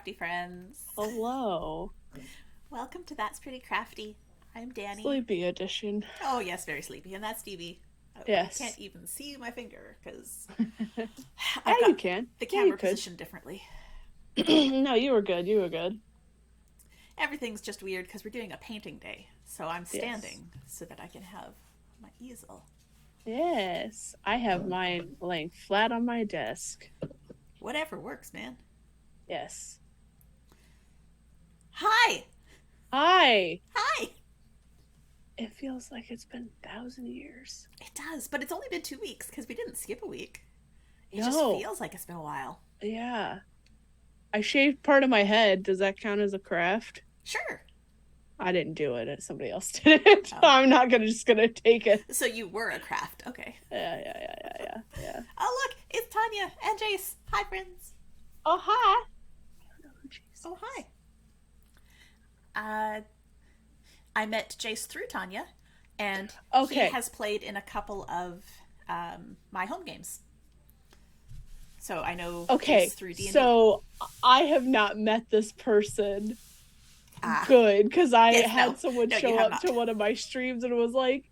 crafty friends. Hello. Welcome to That's Pretty Crafty. I'm Danny. Sleepy edition. Oh, yes, very sleepy. And that's Stevie. Oh, you can't Yes. even see my finger because Yeah, I've you got can. the Yeah, you camera could. positioned differently. No, you were good. You were good. Everything's just weird because we're doing a painting day. So I'm Yes. standing so that I can have my easel. Yes. I have mine laying flat on my desk. Whatever works, man. Yes. Hi! Hi. Hi! It feels like it's been 1,000 years. It does, but it's only been 2 weeks because we didn't skip a week. It just No. feels like it's been a while. Yeah. I shaved part of my head. Does that count as a craft? Sure. I didn't do it. Somebody else did it. Oh. I'm not just gonna take it. So you were a craft. Okay. Yeah. Oh, look, it's Tanya and Jace. Hi, friends. Oh, hi. I don't know who Jace Oh, is. hi. Uh, I met Jace through Tanya, and he Okay. has played in a couple of my home games. So I know Jace Okay, through D&D. so I have not met this person Ah, good because I yes, no. had someone No, you show have up not. to one of my streams and was like,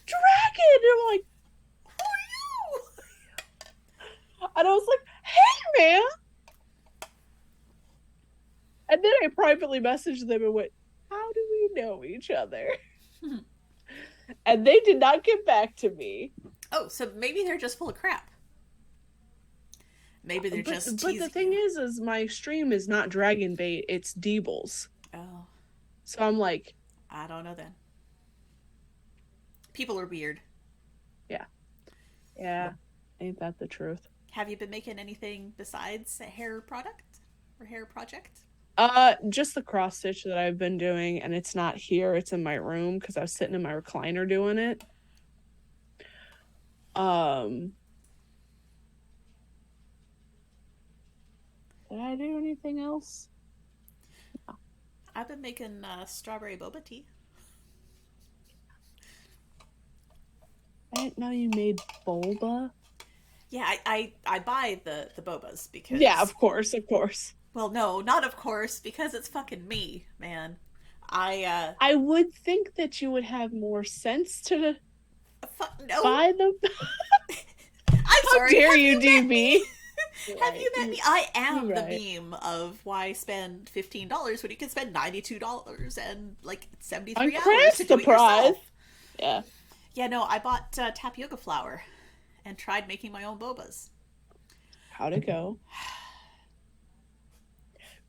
Dragon! And I'm like, Who are you? and I was like, hey man. And then I privately messaged them and went, how do we know each other? And they did not get back to me. Oh, so maybe they're just full of crap. Maybe they're But just but the teasing thing you. is my stream is not dragon bait, it's Deebles. Oh, So I'm like, I don't know then. People are weird. yeah, yeah, ain't that the truth? Have you been making anything besides a hair product or hair project? Just the cross stitch that I've been doing, and it's not here, it's in my room because I was sitting in my recliner doing it. Um, did I do anything else? I've been making strawberry boba tea. I didn't know you made boba. Yeah, I buy the bobas Yeah, because, of course, of course. well, no, not of course, because it's fucking me, man. I I would think that you would have more sense to no. buy them. I'm How sorry. dare Have you, you met me? DB? You're Have right. you met me? I You're am the right. meme of why spend $15 when you can spend $92 and like On 73 hours to craft do it surprise. yourself. Yeah. Yeah, no, I bought tapioca flour and tried making my own bobas. How'd it go?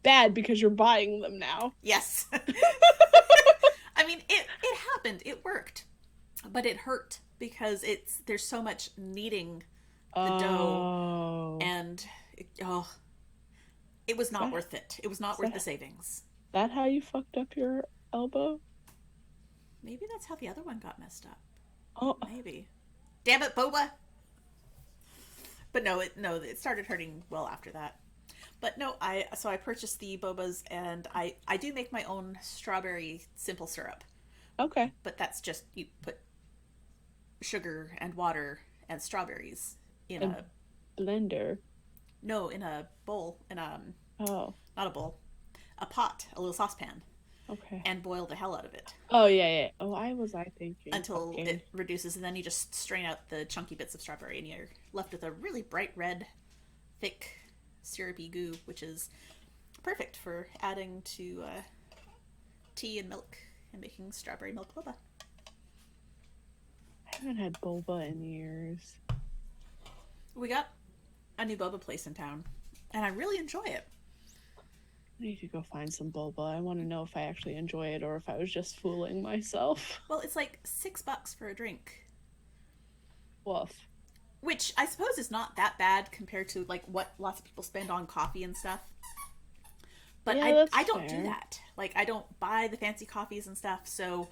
Bad because you're buying them now. Yes. I mean, it happened. It worked, but it hurt because there's so much kneading the dough, Oh. and oh, it was Is not that worth it. It was not is worth the that savings. that how you fucked up your elbow? Maybe that's how the other one got messed up. Oh, Maybe. Damn it, boba. But no, it started hurting well after that. But no, I purchased the bobas, and I do make my own strawberry simple syrup. okay. But that's just you put sugar and water and strawberries in A a blender. no in a bowl in a Oh, not a bowl, a pot, a little saucepan, okay. and boil the hell out of it Oh yeah. Oh, I thinking. until Okay. it reduces, and then you just strain out the chunky bits of strawberry, and you're left with a really bright red, thick, syrupy goo, which is perfect for adding to tea and milk and making strawberry milk boba. I haven't had boba in years. We got a new boba place in town, and I really enjoy it. I need to go find some boba. I want to know if I actually enjoy it or if I was just fooling myself. Well, it's like $6 for a drink, Woof. which I suppose is not that bad compared to like what lots of people spend on coffee and stuff. But Yeah, I that's I don't do fair. that. Like I don't buy the fancy coffees and stuff, so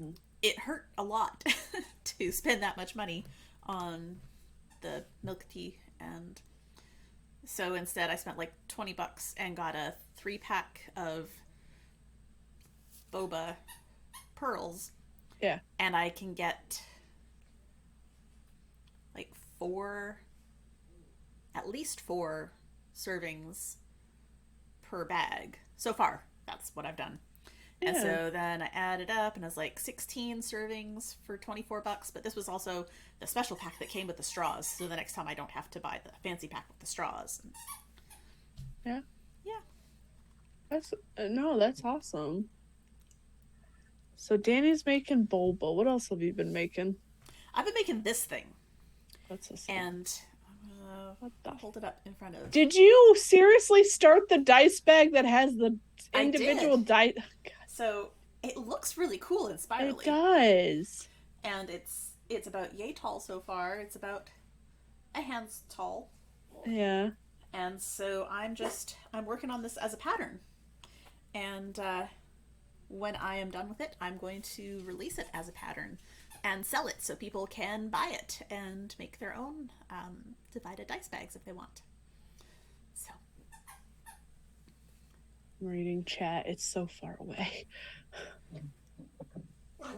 Mm. it hurt a lot to spend that much money on the milk tea, and so instead I spent like $20 and got a 3 pack of boba pearls, Yeah. and I can get like four, at least four servings per bag. So far, that's what I've done. And Yeah. so then I added up and it was like 16 servings for $24. But this was also the special pack that came with the straws. So the next time I don't have to buy the fancy pack with the straws. Yeah. Yeah. That's no, that's awesome. So Danny's making boba. What else have you been making? I've been making this thing. What's this? And What the? I'll hold it up in front of. Did you seriously start the dice bag that has the individual dice? So it looks really cool and spirally. It does. And it's about yay tall so far. It's about a hand's tall. Yeah. And so I'm working on this as a pattern. And when I am done with it, I'm going to release it as a pattern and sell it so people can buy it and make their own divided dice bags if they want. So I'm reading chat. It's so far away. I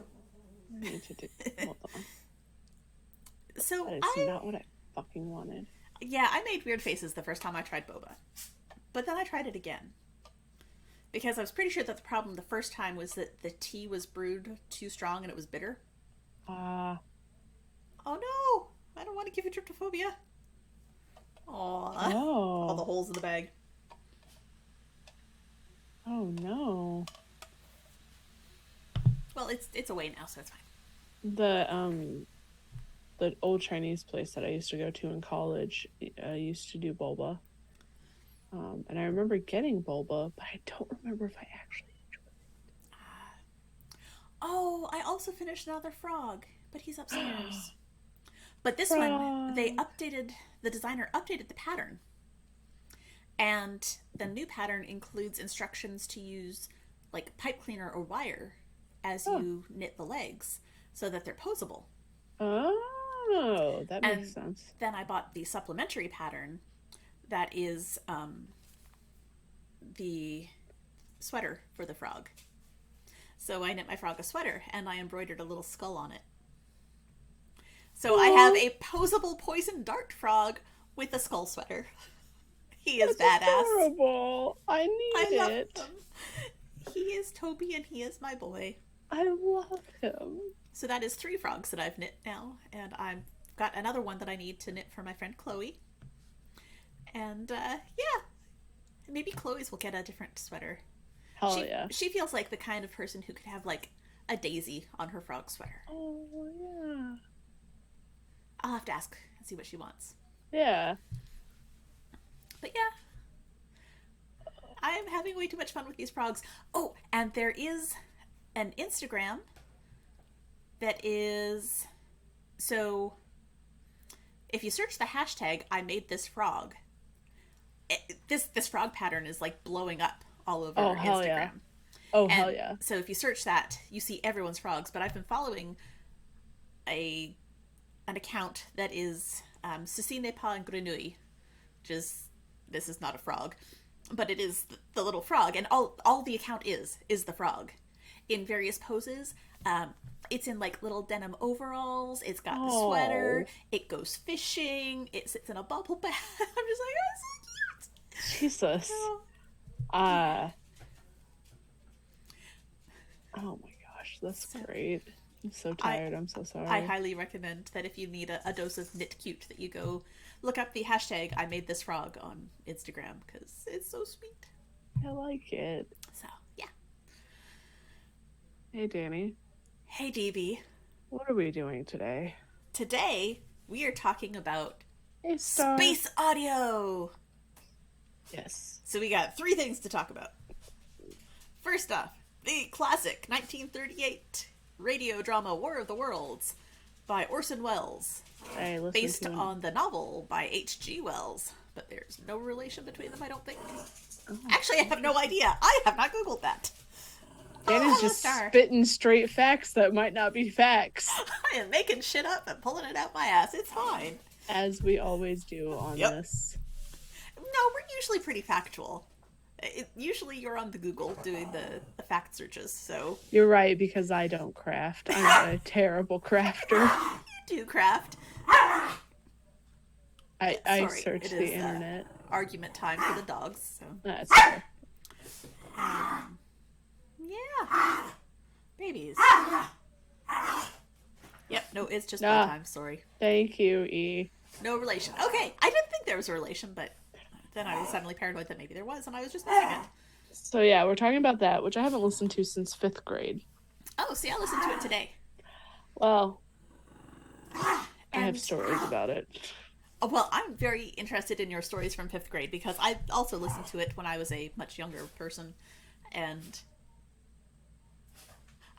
need to do. Hold on. So that is not what I fucking wanted. Yeah, I made weird faces the first time I tried boba. But then I tried it again. Because I was pretty sure that the problem the first time was that the tea was brewed too strong and it was bitter. Oh no! I don't want to give you tryptophobia. Aww. No. All the holes in the bag. Oh no. Well, it's away now, so it's fine. The old Chinese place that I used to go to in college used to do boba. And I remember getting boba, but I don't remember if I actually enjoyed it. Oh, I also finished another frog, but he's upstairs. But this one, the designer updated the pattern. And the new pattern includes instructions to use like pipe cleaner or wire as you knit the legs so that they're posable. Oh, that makes sense. Then I bought the supplementary pattern that is the sweater for the frog. So I knit my frog a sweater and I embroidered a little skull on it. So I have a posable poison dart frog with a skull sweater. He is That's badass. Adorable. I love it. Him. He is Toby and he is my boy. I love him. So that is 3 frogs that I've knit now, and I've got another one that I need to knit for my friend Chloe. And yeah, maybe Chloe's will get a different sweater. Yeah. She feels like the kind of person who could have like a daisy on her frog sweater. Oh yeah. I'll have to ask and see what she wants. Yeah. But yeah, I am having way too much fun with these frogs. Oh, and there is an Instagram that is, so if you search the hashtag I made this frog, this frog pattern is like blowing up all over Instagram. Yeah. Hell yeah. So if you search that, you see everyone's frogs, but I've been following an account that is Ceci n'est pas un grenouille, which is, this is not a frog, but it is the little frog, and all the account is the frog in various poses. It's in like little denim overalls. It's got the sweater. It goes fishing. It sits in a bubble bath. I'm just like, oh, it's so cute. Jesus. Oh my gosh, that's great. I'm so tired. I'm so sorry. I highly recommend that if you need a dose of knit cute, that you go look up the hashtag I made this frog on Instagram, because it's so sweet. I like it. So yeah. Hey Danny. Hey DB. What are we doing today? Today we are talking about A-Star. space audio. Yes. So we got 3 things to talk about. First off, the classic 1938 radio drama War of the Worlds by Orson Welles, based on the novel by H.G. Wells, but there's no relation between them, I don't think. Actually, I have no idea. I have not Googled that. Danny's just spitting straight facts that might not be facts. I am making shit up and pulling it out my ass. It's fine. As we always do on this. No, we're usually pretty factual. Usually you're on the Google doing the fact searches, so... You're right, because I don't craft. I'm a terrible crafter. You do craft. I search the internet. Argument time for the dogs, so... That's fair. Yeah. Babies. Yep, no, it's just Ah, bedtime, sorry. thank you, E. No relation. Okay, I didn't think there was a relation, but then I was suddenly paranoid that maybe there was, and I was just missing it. So yeah, we're talking about that, which I haven't listened to since 5th grade. Oh, see, I listened to it today. Well, I have And, stories about it. well, I'm very interested in your stories from 5th grade because I also listened to it when I was a much younger person, and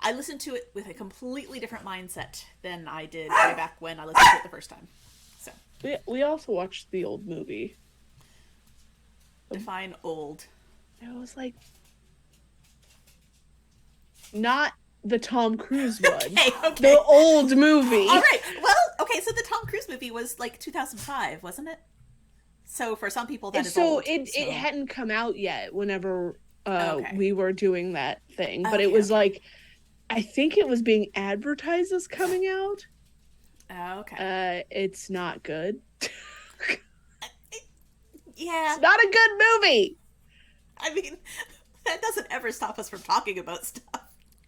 I listened to it with a completely different mindset than I did way back when I listened to it the first time. So, We also watched the old movie. define old. It was like not the Tom Cruise one. Okay. The old movie. All right. Well, okay, so the Tom Cruise movie was like 2005, wasn't it? So for some people that is old. It hadn't come out yet whenever Okay. we were doing that thing, but it Okay, was okay. like I think it was being advertised as coming out. Okay. It's not good. Yeah. It's not a good movie. I mean, that doesn't ever stop us from talking about stuff.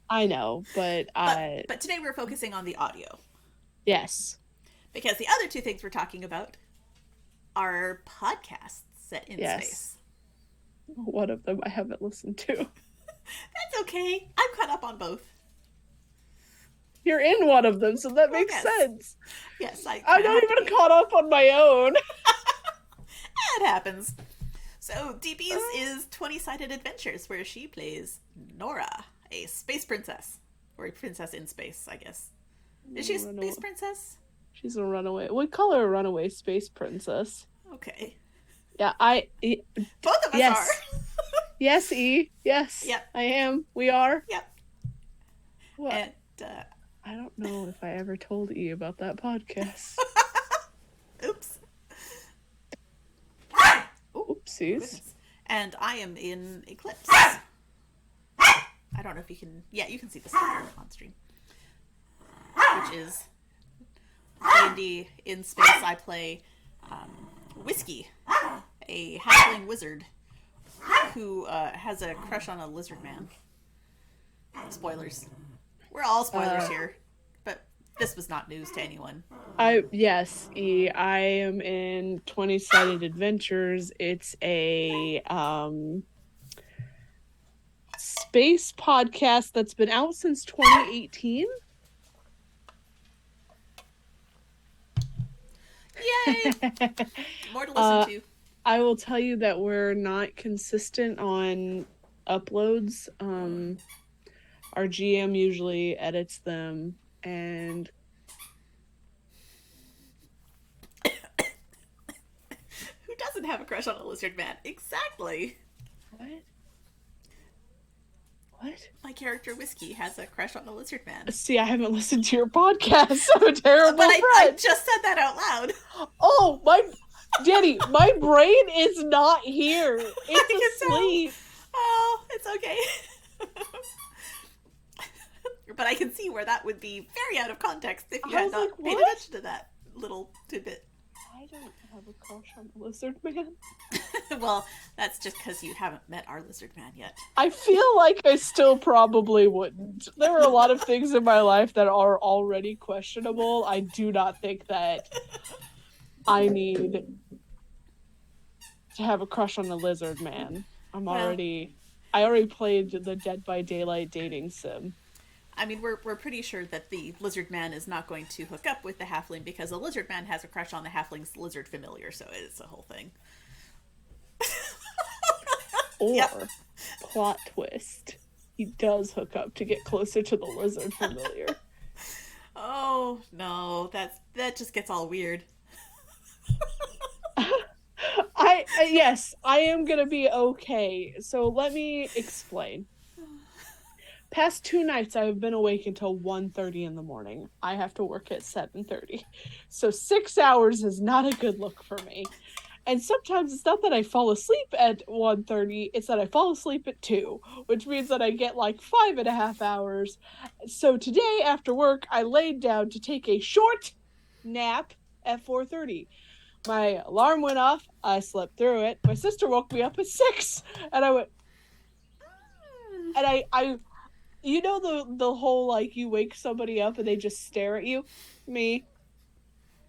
I know, but But today we're focusing on the audio yes. because the other two things we're talking about are podcasts set in Yes. space. One of them I haven't listened to. That's okay. I'm caught up on both. You're in one of them, so that makes Yes. sense. Yes, I'm not even caught up on my own. It happens. So DB's is 20-Sided Adventures, where she plays Nora, a space princess. Or a princess in space, I guess. Is she a space princess? She's a runaway. We call her a runaway space princess. Okay. Yeah, Both of us yes. are. Yes, E. Yes. Yep. I am. We are. Yep. What? And, I don't know if I ever told E about that podcast. oops. Oopsies. Goodness. And I am in Eclipse. I don't know if you can... Yeah, you can see the sticker on stream. Which is D&D in space. I play Whiskey, a halfling wizard who has a crush on a lizard man. Spoilers. We're all spoilers here, but this was not news to anyone. Yes, E. I am in 20-Sided Adventures. It's a space podcast that's been out since 2018. Yay! More to listen to. I will tell you that we're not consistent on uploads. Our GM usually edits them, and Who doesn't have a crush on a lizard man? Exactly. What? My character Whiskey has a crush on a lizard man. See, I haven't listened to your podcast. I'm a terrible But friend. I just said that out loud. Oh, Danny, my brain is not here. It's asleep. Oh, it's okay. But I can see where that would be very out of context if you had not paid attention to that little tidbit. I don't have a crush on the lizard man. Well, that's just because you haven't met our lizard man yet. I feel like I still probably wouldn't. There are a lot of things in my life that are already questionable. I do not think that I need to have a crush on the lizard man. I already played the Dead by Daylight dating sim. I mean, we're pretty sure that the lizard man is not going to hook up with the halfling because the lizard man has a crush on the halfling's lizard familiar, so it's a whole thing. Or, Yep. plot twist, he does hook up to get closer to the lizard familiar. Oh no, that just gets all weird. Yes, I am gonna be okay. So let me explain. Past 2 nights, I've been awake until 1:30 in the morning. I have to work at 7:30. So 6 hours is not a good look for me. And sometimes it's not that I fall asleep at 1:30, it's that I fall asleep at 2, which means that I get like 5.5 hours. So today, after work, I laid down to take a short nap at 4:30. My alarm went off, I slept through it. My sister woke me up at 6, and I went, And I you know the whole like you wake somebody up and they just stare at you? Me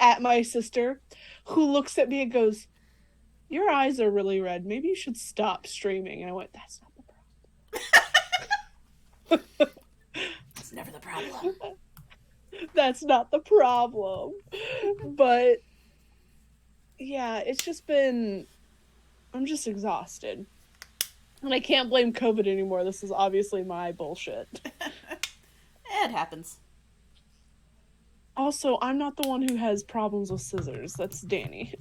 at my sister, who looks at me and goes, "Your eyes are really red. Maybe you should stop streaming." And I went, "That's not the problem." It's never the problem. That's not the problem. But yeah, it's just been I'm just exhausted. And I can't blame COVID anymore. This is obviously my bullshit. It happens. Also, I'm not the one who has problems with scissors. That's Danny.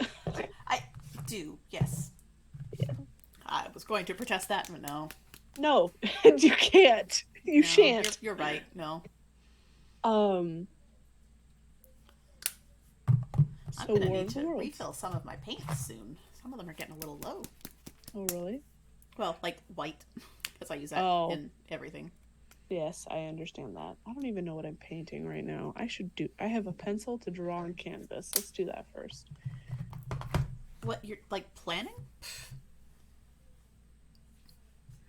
I do, yes. Yeah. I was going to protest that, but no. No, you can't. You No, shan't. you're right. No. Um. I'm So going to War need of the to Worlds. refill some of my paints soon. Some of them are getting a little low. Oh really? Well, like white, because I use that in everything. Yes, I understand that. I don't even know what I'm painting right now. I have a pencil to draw on canvas. Let's do that first. What, you're, like, planning?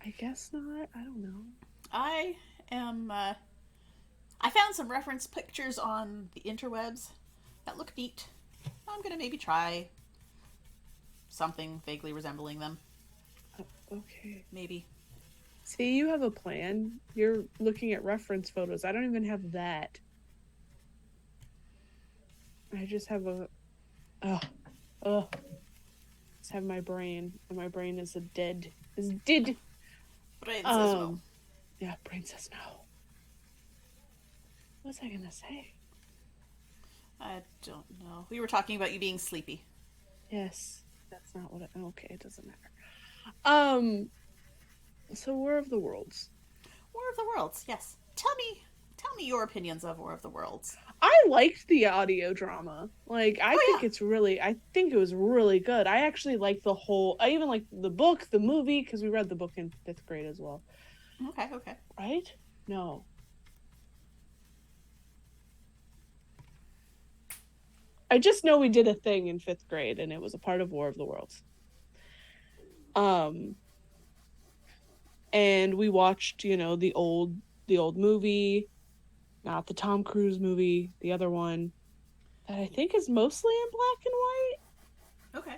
I guess not. I don't know. I am, I found some reference pictures on the interwebs that look neat. I'm gonna maybe try something vaguely resembling them. Okay. Maybe. See, you have a plan. You're looking at reference photos. I don't even have that. I just have a... I just have my brain. And my brain is dead. Brain says no. Yeah, brain says no. What was I gonna say? I don't know. We were talking about you being sleepy. Yes. That's not what okay, it doesn't matter. So War of the Worlds. War of the Worlds, yes. Tell me your opinions of War of the Worlds. I liked the audio drama. Like, I think it was really good. I actually liked I even liked the book, the movie, because we read the book in 5th grade as well. Okay. Right? No. I just know we did a thing in 5th grade, and it was a part of War of the Worlds. And we watched, the old movie, not the Tom Cruise movie, the other one that I think is mostly in black and white. Okay.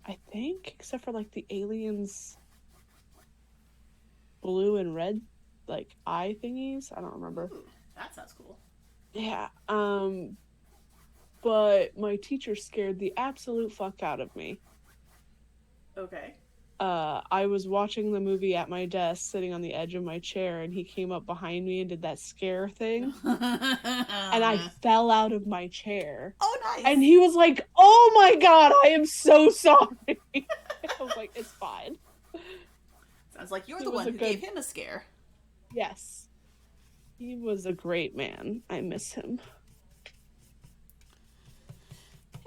I think, except for like the aliens blue and red like eye thingies. I don't remember. Ooh, that sounds cool. Yeah. But my teacher scared the absolute fuck out of me. Okay. I was watching the movie at my desk, sitting on the edge of my chair, and he came up behind me and did that scare thing. And I fell out of my chair. Oh, nice. And he was like, "Oh my God, I am so sorry." I was like, "It's fine." Sounds like you're the one who gave him a scare. Yes. He was a great man. I miss him.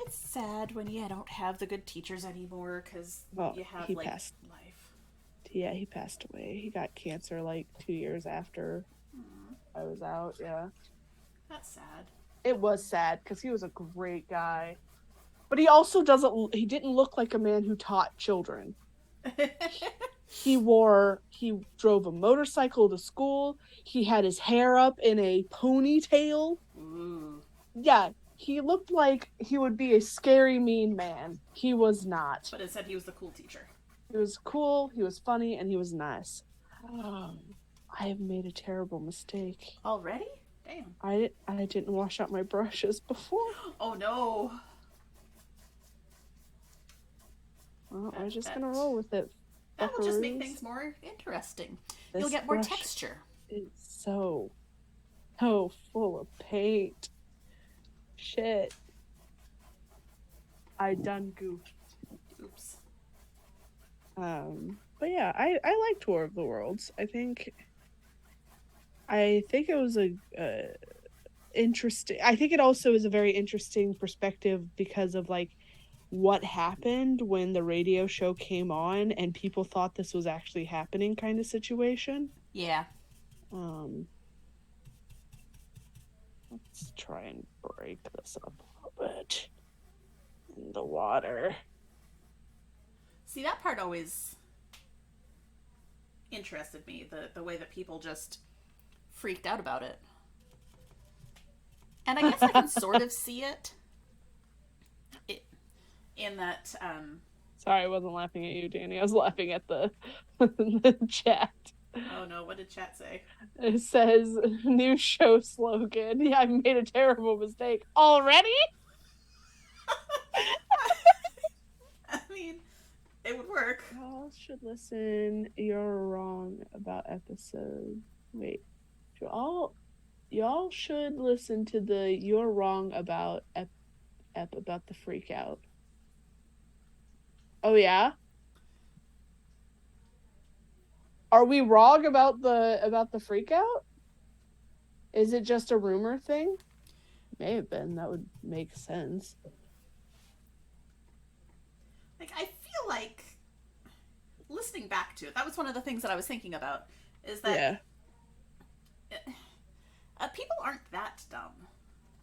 It's sad when you don't have the good teachers anymore because you have life. Yeah, he passed away. He got cancer like 2 years after I was out. Yeah. That's sad. It was sad because he was a great guy. But he didn't look like a man who taught children. He drove a motorcycle to school. He had his hair up in a ponytail. Ooh. Yeah, he looked like he would be a scary, mean man. He was not. But instead, he was the cool teacher. He was cool, he was funny, and he was nice. I have made a terrible mistake. Already? Damn. I didn't wash out my brushes before. Oh, no. Well, I'm just going to roll with it. That will just make things more interesting. You'll get more texture. It's so full of paint. Shit. I done goofed. Oops. But yeah, I liked War of the Worlds. I think it was interesting. I think it also is a very interesting perspective because of like what happened when the radio show came on and people thought this was actually happening kind of situation. Yeah. Let's try and break this up a little bit in the water. See, that part always interested me, the way that people just freaked out about it. And I guess I can sort of see it in that. Sorry, I wasn't laughing at you, Danny. I was laughing at the the chat. Oh no, what did chat say? It says new show slogan. Yeah, I made a terrible mistake already. I mean, it would work. Y'all should listen. You're wrong about episode. Wait, y'all should listen to the "You're Wrong About" about the freak out. Oh yeah, are we wrong about the freak out? Is it just a rumor thing? May have been. That would make sense. Like, I feel like listening back to it, that was one of the things that I was thinking about. Is that people aren't that dumb.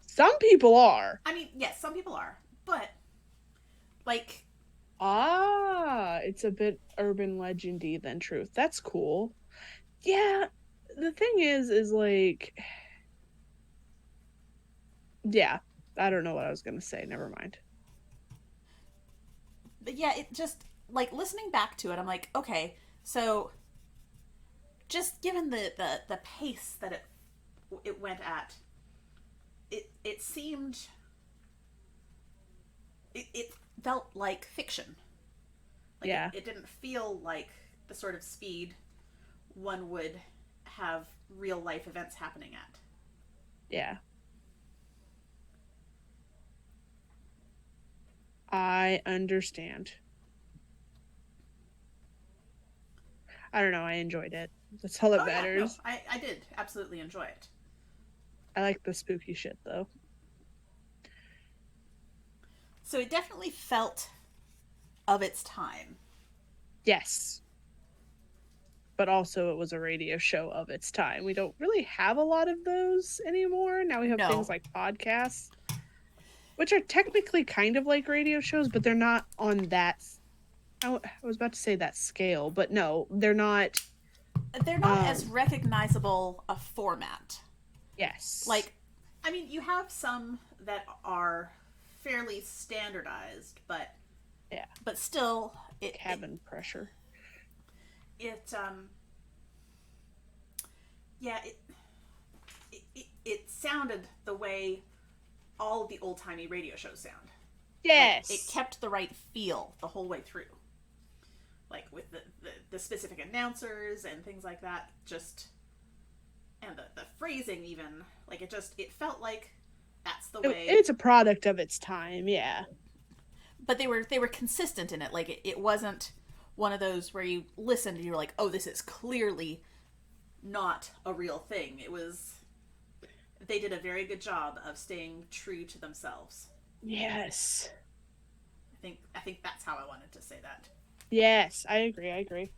Some people are. I mean, yes, some people are, but like, it's a bit urban legendy than truth. That's cool. Yeah, the thing is like, yeah, I don't know what I was gonna say. Never mind. but yeah, it just like listening back to it, I'm like, okay, so just given the pace that it went at, it seemed it felt like fiction. Like Yeah, it didn't feel like the sort of speed one would have real life events happening at. yeah. I understand. I don't know. I enjoyed it. That's all that Oh yeah, no, matters. I did absolutely enjoy it. I like the spooky shit though. So it definitely felt of its time. Yes. But also it was a radio show of its time. We don't really have a lot of those anymore. Now we have things No, like podcasts, which are technically kind of like radio shows, but they're not on that. I was about to say that scale, but no, they're not. they're not as recognizable a format. Yes. Like, I mean, you have some that are fairly standardized, Yeah. but still, Cabin pressure. It yeah, it sounded the way all of the old timey radio shows sound. Yes. Like, it kept the right feel the whole way through. Like with the specific announcers and things like that, just and the phrasing even, like it felt like that's the way. It's a product of its time, yeah. But they were consistent in it. Like it wasn't one of those where you listened and you're like, oh, this is clearly not a real thing. It was. They did a very good job of staying true to themselves. Yes. I think that's how I wanted to say that. Yes, I agree.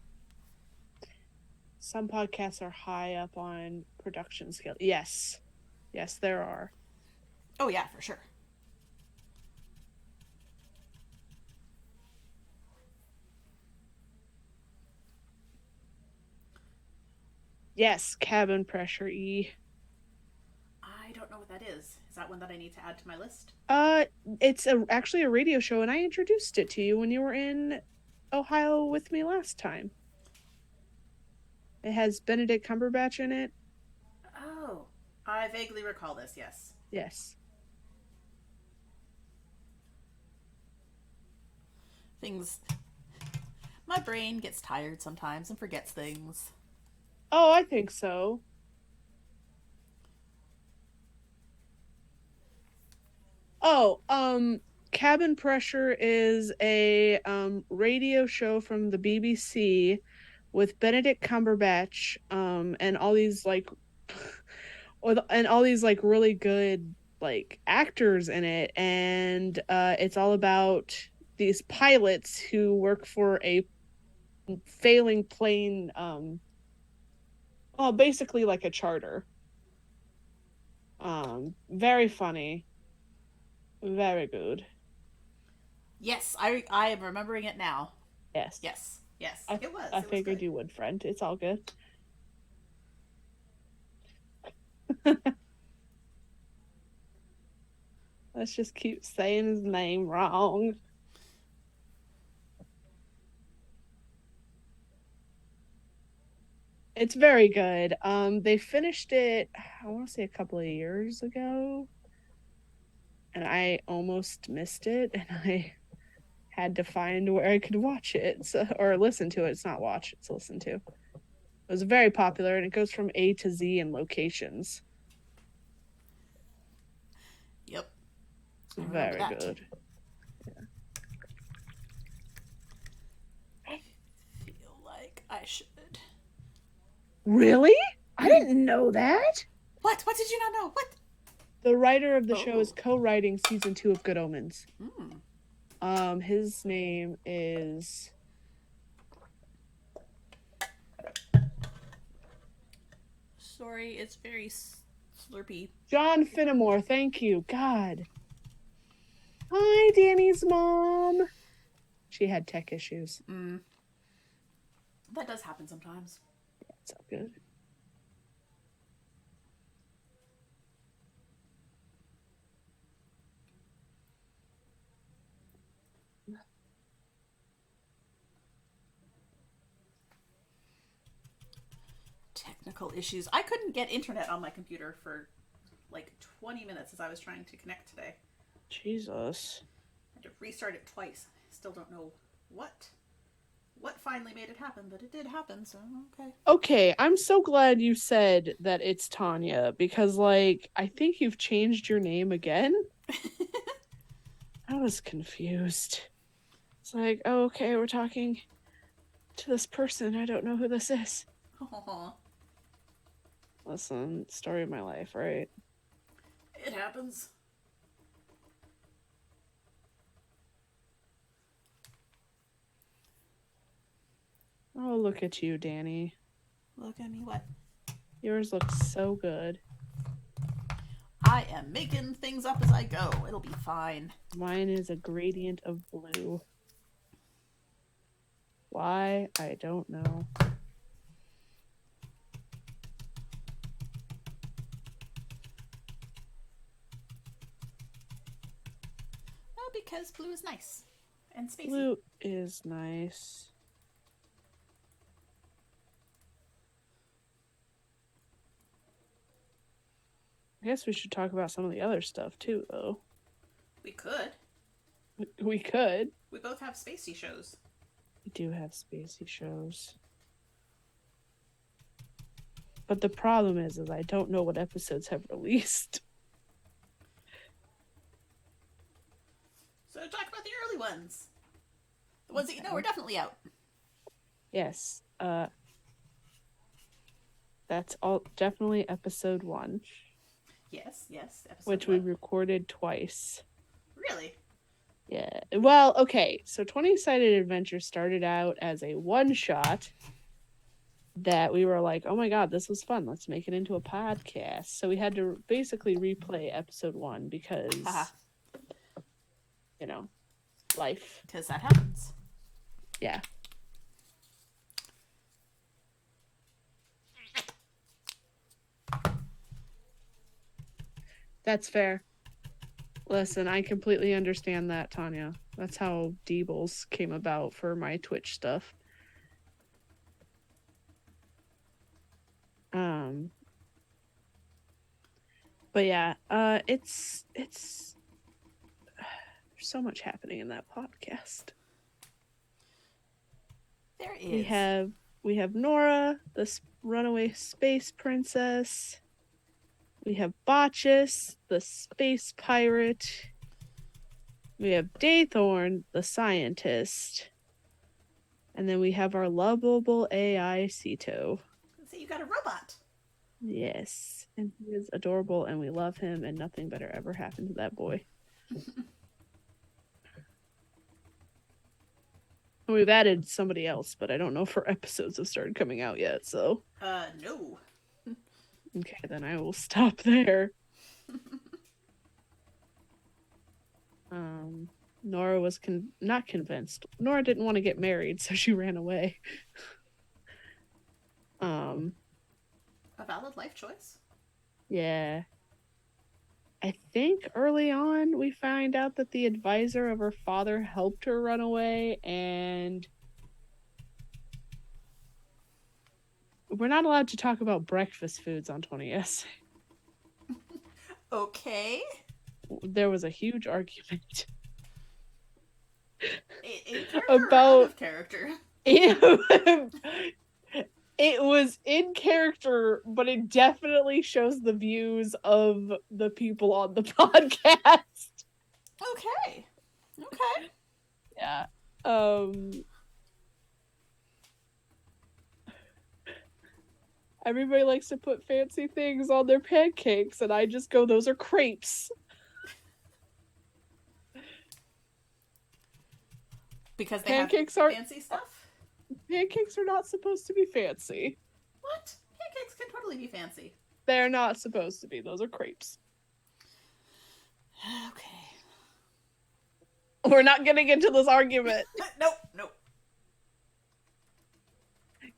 Some podcasts are high up on production scale. Yes. Yes, there are. Oh yeah, for sure. Yes, cabin pressure E. I don't know what that is. Is that one that I need to add to my list? It's actually a radio show, and I introduced it to you when you were in Ohio with me last time. It has Benedict Cumberbatch in it. Oh, I vaguely recall this. Yes. Yes. Things. My brain gets tired sometimes and forgets things. Oh, I think so. Oh, Cabin Pressure is a radio show from the BBC with Benedict Cumberbatch and all these like and all these like really good like actors in it, and it's all about these pilots who work for a failing plane, well, basically like a charter. Very funny. Very good. Yes, I am remembering it now. Yes. Yes. Yes, I it was. I It was figured good. you would, friend. It's all good. Let's just keep saying his name wrong. It's very good. They finished it, I want to say a couple of years ago, and I almost missed it, and I had to find where I could watch it, or listen to it. It's not watch, it's listen to. It was very popular, and it goes from A to Z in locations. Yep, It's I remember very that. good. I feel like I should. Really? I didn't know that. What? What did you not know? What? The writer of the show is Oh. co-writing season 2 of Good Omens. Hmm. His name is Sorry, it's very slurpy. John Finnemore. Thank you. God. Hi, Danny's mom. She had tech issues. Mm. That does happen sometimes. That's all good. Technical issues. I couldn't get internet on my computer for like 20 minutes as I was trying to connect today. Jesus. I had to restart it twice. I still don't know what finally made it happen, but it did happen, so okay. Okay, I'm so glad you said that it's Tanya because, like, I think you've changed your name again. I was confused. It's like, oh, okay, we're talking to this person. I don't know who this is. Aww. Listen, story of my life, right? It happens. Oh, look at you, Danny. Look at me, what? Yours looks so good. I am making things up as I go. It'll be fine. Mine is a gradient of blue. Why? I don't know. Well, because blue is nice and spacey. Blue is nice. I guess we should talk about some of the other stuff too, though. We could. We could. We both have spacey shows. We do have spacey shows. But the problem is I don't know what episodes have released. So talk about the early ones. The ones that you know are definitely out. Yes. That's all definitely episode 1. Yes. Episode which 1. we recorded twice. Really? Yeah. Well, okay. So 20-Sided Adventure started out as a one-shot that we were like, oh my god, this was fun. Let's make it into a podcast. So we had to basically replay episode 1 because, you know, life. Because that happens. Yeah. That's fair. Listen, I completely understand that, Tanya. That's how Deebles came about for my Twitch stuff. But yeah, it's there's so much happening in that podcast. There is. We have Nora, the runaway space princess. We have Botchus, the space pirate. We have Daythorn, the scientist. And then we have our lovable AI, Sito. So you got a robot. Yes. And he is adorable, and we love him, and nothing better ever happened to that boy. We've added somebody else, but I don't know if her episodes have started coming out yet, so. No. Okay, then I will stop there. Nora was not convinced. Nora didn't want to get married, so she ran away. A valid life choice. Yeah. I think early on we find out that the advisor of her father helped her run away, and we're not allowed to talk about breakfast foods on 20S. Okay. There was a huge argument In character or out about of character? it was in character, but it definitely shows the views of the people on the podcast. Okay. Okay. Yeah. Everybody likes to put fancy things on their pancakes, and I just go, those are crepes. Because they Pancakes have are fancy stuff? pancakes are not supposed to be fancy. What? Pancakes can totally be fancy. They're not supposed to be. Those are crepes. Okay. We're not getting into this argument. Nope.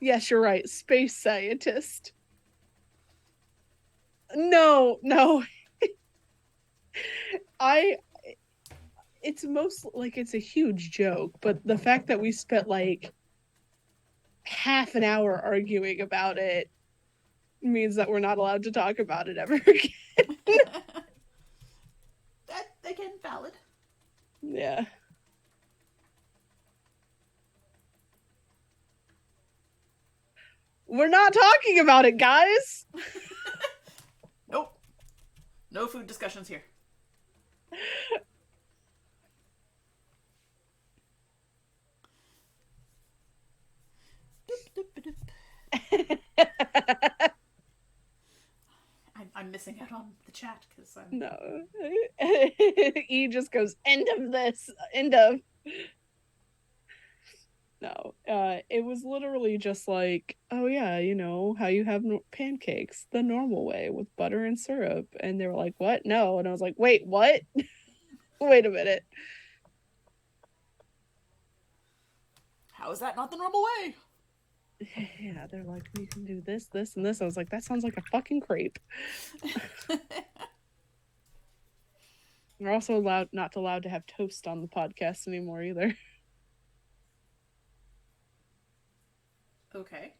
Yes, you're right. Space scientist. No. It's most like it's a huge joke, but the fact that we spent like half an hour arguing about it means that we're not allowed to talk about it ever again. That, again, valid. Yeah. We're not talking about it, guys. Nope. No food discussions here. I'm missing out on the chat because I'm... No. He just goes, end of this. End of. No. It was literally just like, oh yeah, you know, how you have pancakes the normal way with butter and syrup. And they were like, what? No. And I was like, wait, what? Wait a minute. How is that not the normal way? Yeah, they're like, you can do this, this, and this. I was like, that sounds like a fucking crepe. We're also not allowed to have toast on the podcast anymore either. Okay.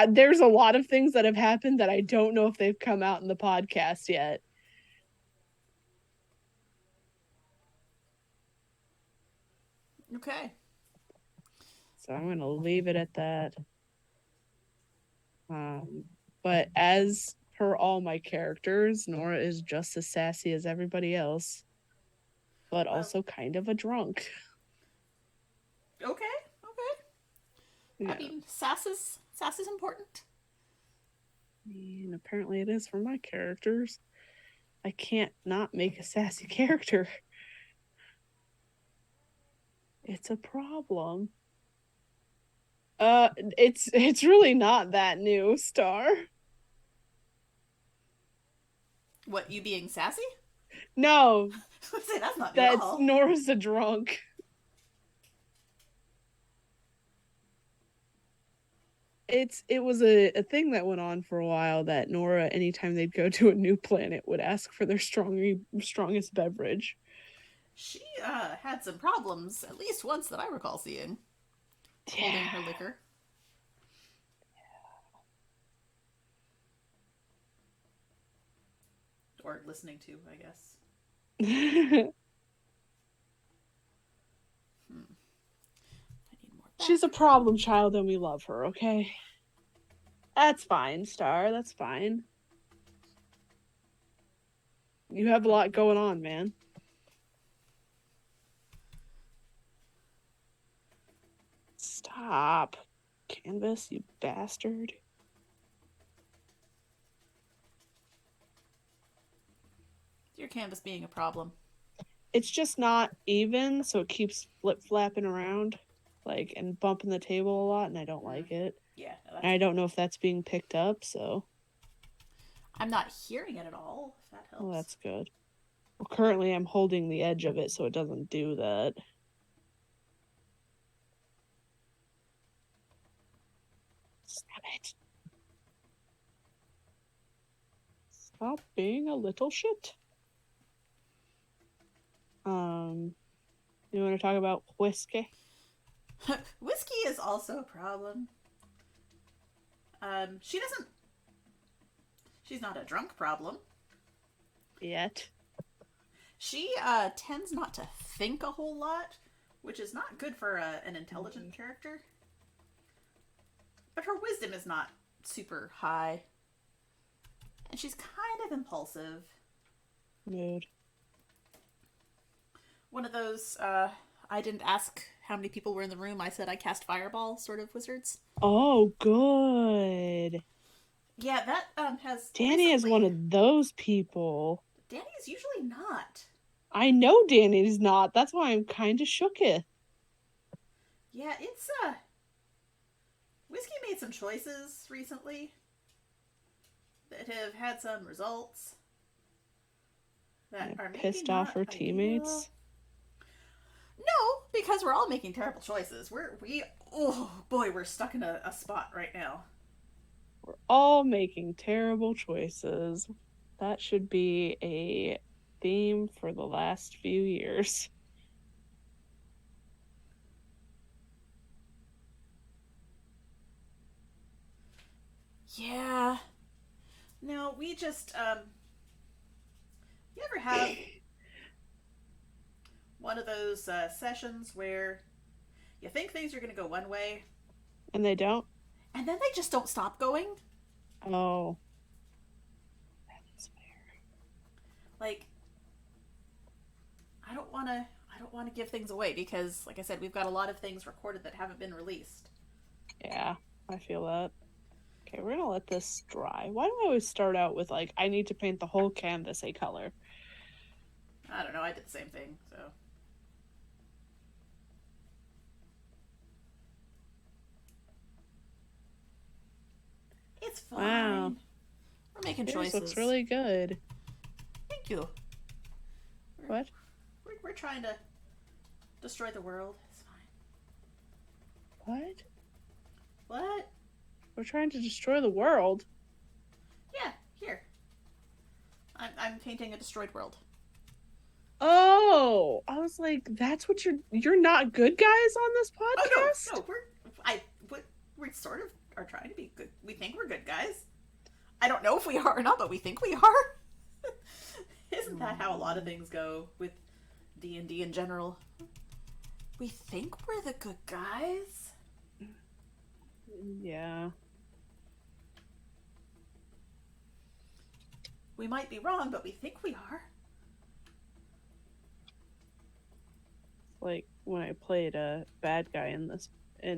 There's a lot of things that have happened that I don't know if they've come out in the podcast yet. Okay. So I'm going to leave it at that. But as per all my characters, Nora is just as sassy as everybody else, but also kind of a drunk. Okay. Yeah. I mean, sass is important. And apparently it is for my characters. I can't not make a sassy character. It's a problem. It's really not that new, Star. What, you being sassy? No. Say that's not new at all. Nora's a drunk. It was a thing that went on for a while that Nora, anytime they'd go to a new planet, would ask for their strongest beverage. She had some problems, at least once that I recall seeing. Yeah. Holding her liquor. Yeah. Or listening to, I guess. I need more. She's a problem child and we love her, okay? That's fine, Star. That's fine. You have a lot going on, man. Stop. Canvas, you bastard. Your canvas being a problem. It's just not even, so it keeps flip-flapping around, like, and bumping the table a lot, and I don't like it. Yeah. No, and I don't know if that's being picked up, so... I'm not hearing it at all, if that helps. Well, that's good. Well, currently I'm holding the edge of it so it doesn't do that. Stop it. Stop being a little shit. You want to talk about whiskey? Whiskey is also a problem. She doesn't. She's not a drunk problem. Yet. She tends not to think a whole lot, which is not good for an intelligent character. But her wisdom is not super high. And she's kind of impulsive. Mood. One of those, I didn't ask how many people were in the room. I said I cast fireball sort of wizards. Oh, good. Yeah, that has Danny is one of those people. Danny is usually not. I know Danny's not. That's why I'm kind of shooketh. Yeah, it's Whiskey made some choices recently that have had some results that are pissed off her teammates. No, because we're all making terrible choices. We're stuck in a spot right now. We're all making terrible choices. That should be a theme for the last few years. Yeah. No, we just you ever have one of those sessions where you think things are going to go one way and they don't, and then they just don't stop going? Oh, that's fair. Like, I don't want to give things away because, like I said, we've got a lot of things recorded that haven't been released. Yeah, I feel that. Okay, we're gonna let this dry. Why do I always start out with like I need to paint the whole canvas a color? I don't know. I did the same thing, so. It's fine. Wow. We're making choices. Looks really good. Thank you. What? We're trying to destroy the world. It's fine. What? What? We're trying to destroy the world? Yeah, here. I'm painting a destroyed world. Oh, I was like, that's what you're not good guys on this podcast? Oh, no, we're sort of are trying to be good. We think we're good guys. I don't know if we are or not, but we think we are. Isn't that how a lot of things go with D&D in general? We think we're the good guys. Yeah. We might be wrong, but we think we are. Like when I played a bad guy in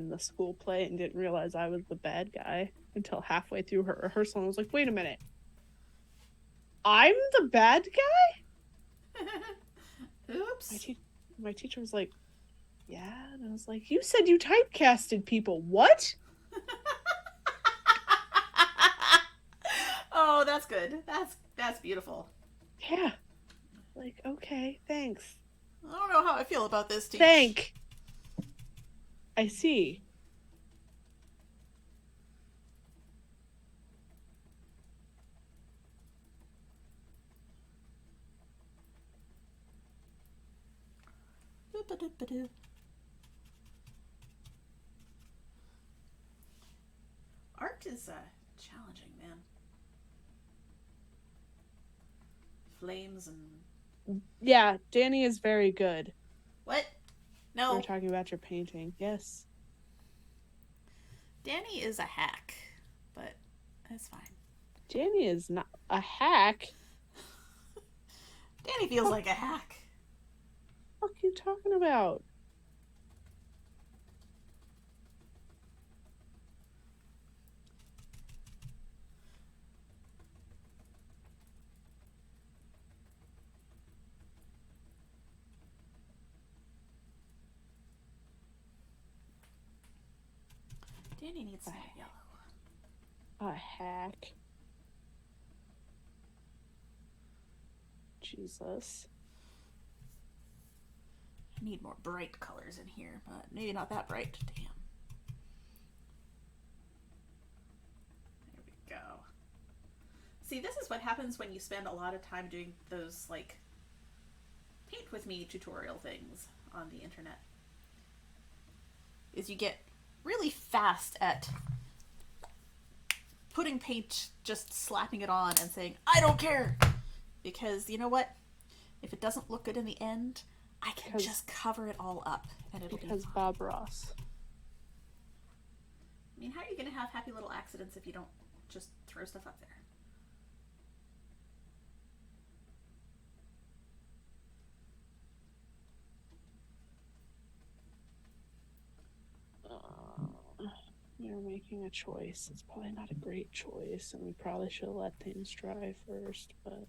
the school play and didn't realize I was the bad guy until halfway through her rehearsal. And I was like, wait a minute. I'm the bad guy? Oops. My teacher was like, yeah. And I was like, you said you typecasted people. What? Oh, that's good. That's beautiful. Yeah. Like, okay, thanks. I don't know how I feel about this, Teach. I see. Art is challenging, man. Flames and... Yeah, Danny is very good. What? No. We're talking about your painting. Yes. Danny is a hack, but that's fine. Danny is not a hack. Danny feels like a hack. What are you talking about? Danny needs some yellow. A hack. Jesus. I need more bright colors in here, but maybe not that bright. Damn. There we go. See, this is what happens when you spend a lot of time doing those, like, paint with me tutorial things on the internet. Is you get really fast at putting paint, just slapping it on and saying, I don't care! Because, you know what? If it doesn't look good in the end, I can just cover it all up and it'll be fine. Because Bob Ross. I mean, how are you going to have happy little accidents if you don't just throw stuff up there? You're making a choice. It's probably not a great choice, and we probably should have let things dry first, but...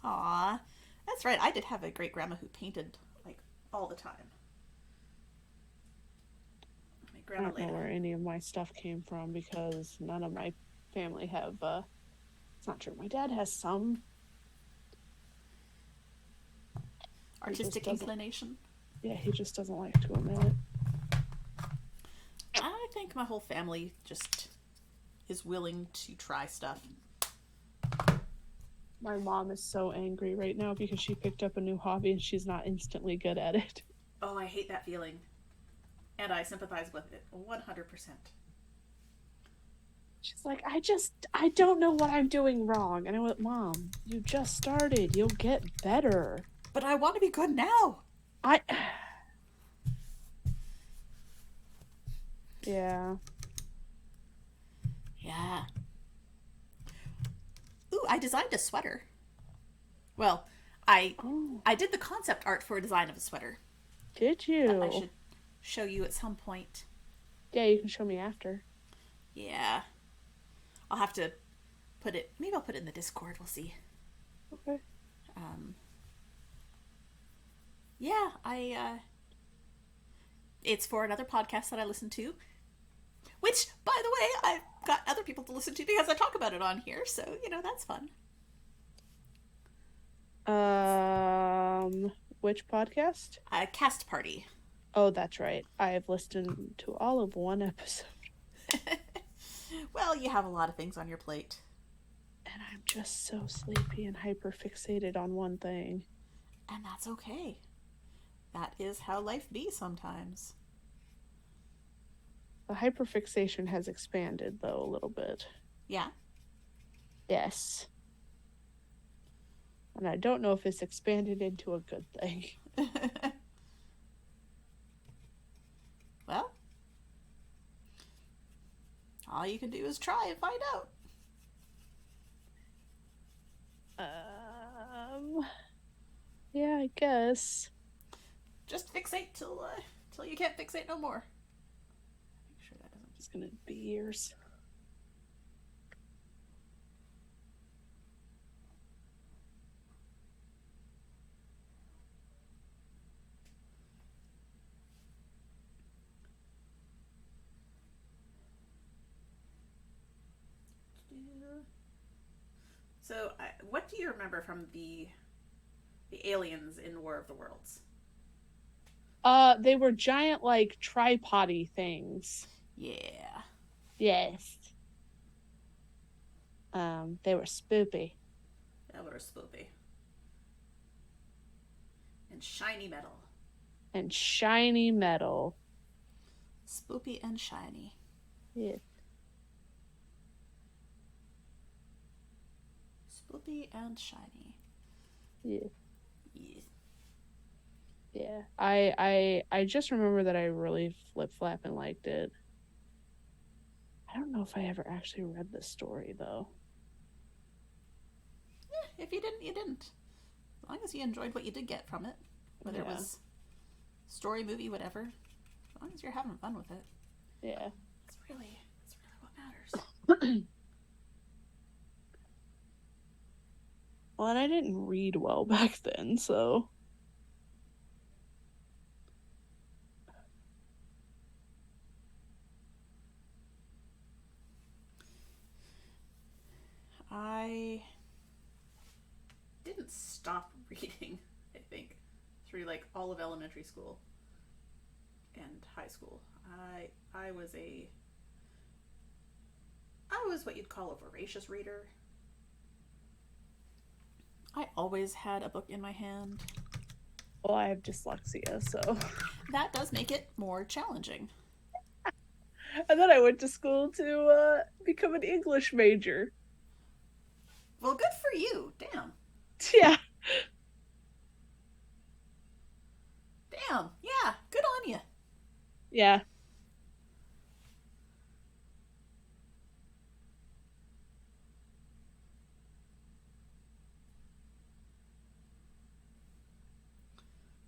Aw. That's right, I did have a great-grandma who painted, like, all the time. My grandma I don't know where any of my stuff came from, because none of my family have, it's not true. My dad has some artistic inclination. Yeah, he just doesn't like to admit it. I think my whole family just is willing to try stuff. My mom is so angry right now because she picked up a new hobby and she's not instantly good at it. Oh, I hate that feeling. And I sympathize with it 100%. She's like, I don't know what I'm doing wrong. And I went, Mom, you just started. You'll get better. But I want to be good now. Yeah. Yeah. Ooh, I designed a sweater. Well, I did the concept art for a design of a sweater. Did you? I should show you at some point. Yeah, you can show me after. Yeah. I'll have to put it... Maybe I'll put it in the Discord. We'll see. Okay. Yeah, it's for another podcast that I listen to. Which, by the way, I've got other people to listen to because I talk about it on here. So, that's fun. Which podcast? Cast Party. Oh, that's right. I have listened to all of one episode. Well, you have a lot of things on your plate. And I'm just so sleepy and hyper-fixated on one thing. And that's okay. That is how life be sometimes. The hyperfixation has expanded, though, a little bit. Yeah? Yes. And I don't know if it's expanded into a good thing. Well, all you can do is try and find out. Yeah, I guess. Just fixate till you can't fixate no more. Make sure that doesn't. It's gonna be years. So, what do you remember from the aliens in War of the Worlds? They were giant, like, tripod-y things. Yeah. Yes. They were spoopy. They were spoopy. And shiny metal. And shiny metal. Spoopy and shiny. Yeah. Spoopy and shiny. Yeah. Yeah. Yeah. I just remember that I really flip-flap and liked it. I don't know if I ever actually read the story, though. Yeah, if you didn't, you didn't. As long as you enjoyed what you did get from it. Whether it was story, movie, whatever. As long as you're having fun with it. Yeah. That's really what matters. Well, and I didn't read well back then, so... stop reading, I think, through like all of elementary school and high school. I was a I was what you'd call a voracious reader. I always had a book in my hand. Well, I have dyslexia, so. That does make it more challenging. And then I went to school to become an English major. Well, good for you. Damn. Yeah. Damn. Yeah. Good on you. Yeah.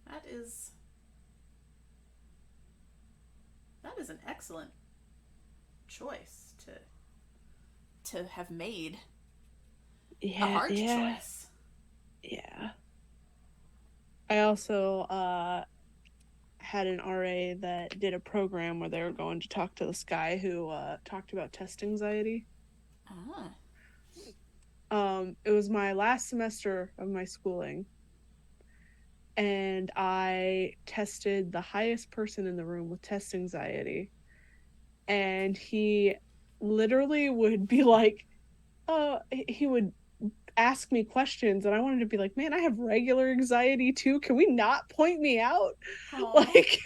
That is that is an excellent choice to have made a Yeah, hard yeah, choice. yeah. I also had an RA that did a program where they were going to talk to this guy who talked about test anxiety. Ah. It was my last semester of my schooling, and I tested the highest person in the room with test anxiety. And he literally would be like, he would ask me questions, and I wanted to be like, man, I have regular anxiety too. Can we not point me out? Aw. Like,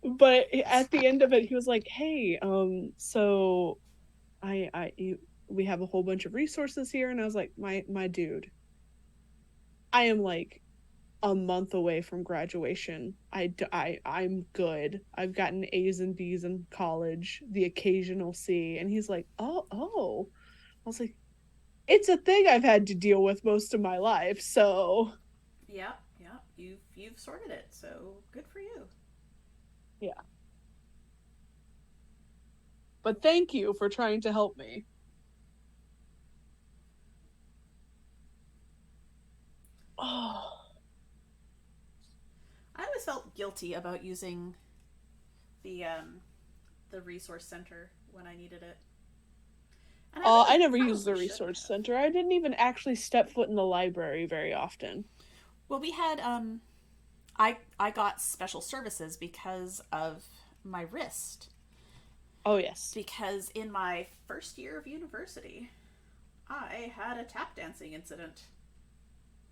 but at the end of it, he was like, hey, so we have a whole bunch of resources here. And I was like, my dude, I am like a month away from graduation. I'm good. I've gotten A's and B's in college, the occasional C. And he's like, oh. I was like, it's a thing I've had to deal with most of my life. So Yeah, yeah. You've sorted it, so good for you. yeah. But thank you for trying to help me. Oh. I always felt guilty about using the the resource center when I needed it. And I I really never used the probably should resource have. center. I didn't even actually step foot in the library very often. Well, we had I got special services because of my wrist. Oh yes. Because in my first year of university, I had a tap dancing incident.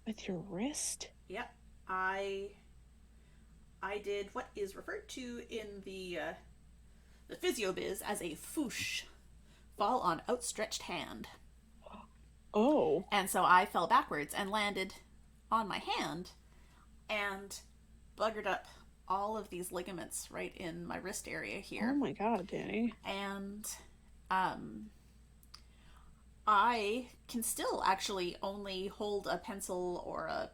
With your wrist? Yep, I did what is referred to in the physio biz as a foosh, fall on outstretched hand. Oh. And so I fell backwards and landed on my hand and buggered up all of these ligaments right in my wrist area Oh here. my god, Danny. And um, I can still actually only hold a pencil or a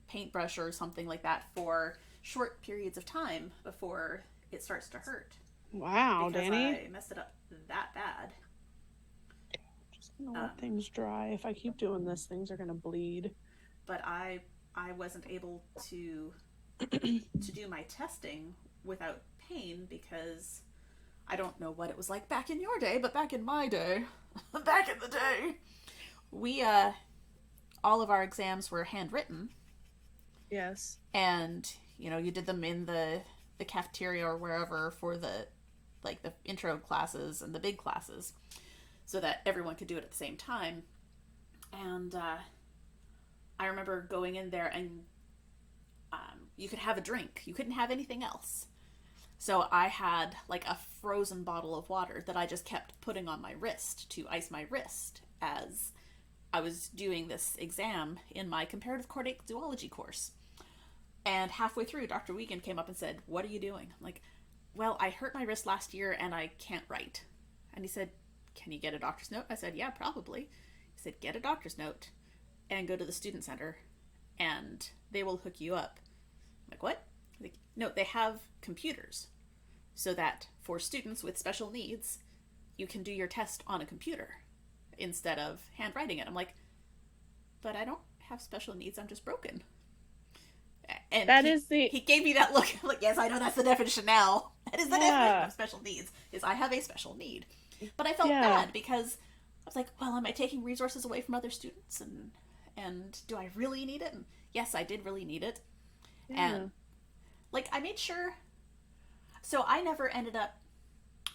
paintbrush or something like that for short periods of time before it starts to hurt Wow, because Danny. I messed it up that bad. Just gonna let Um, things dry. If I keep doing this, things are gonna bleed. but I wasn't able to do my testing without pain because I don't know what it was like back in your day, but back in my day, back in the day, we all of our exams were handwritten, Yes. and you did them in the cafeteria or wherever for the like the intro classes and the big classes, so that everyone could do it at the same time. And I remember going in there and you could have a drink. You couldn't have anything else. So I had like a frozen bottle of water that I just kept putting on my wrist to ice my wrist as I was doing this exam in my comparative chordate zoology course. And halfway through, Dr. Wiegand came up and said, "What are you doing?" I'm like, "Well, I hurt my wrist last year and I can't write." And he said, "Can you get a doctor's note?" I said, "Yeah, probably." He said, "Get a doctor's note and go to the student center and they will hook you up." I'm like, "What?" Like, "No, they have computers so that for students with special needs, you can do your test on a computer instead of handwriting it." I'm like, "But I don't have special needs. I'm just broken." And That he is the he gave me that look. I'm like, "Yes, I know that's the definition now. That is the definition yeah. of special needs. Is I have a special need." But I felt Yeah. bad because I was like, "Well, am I taking resources away from other students?" And do I really need it? And yes, I did really need it. Yeah. And like I made sure, so I never ended up,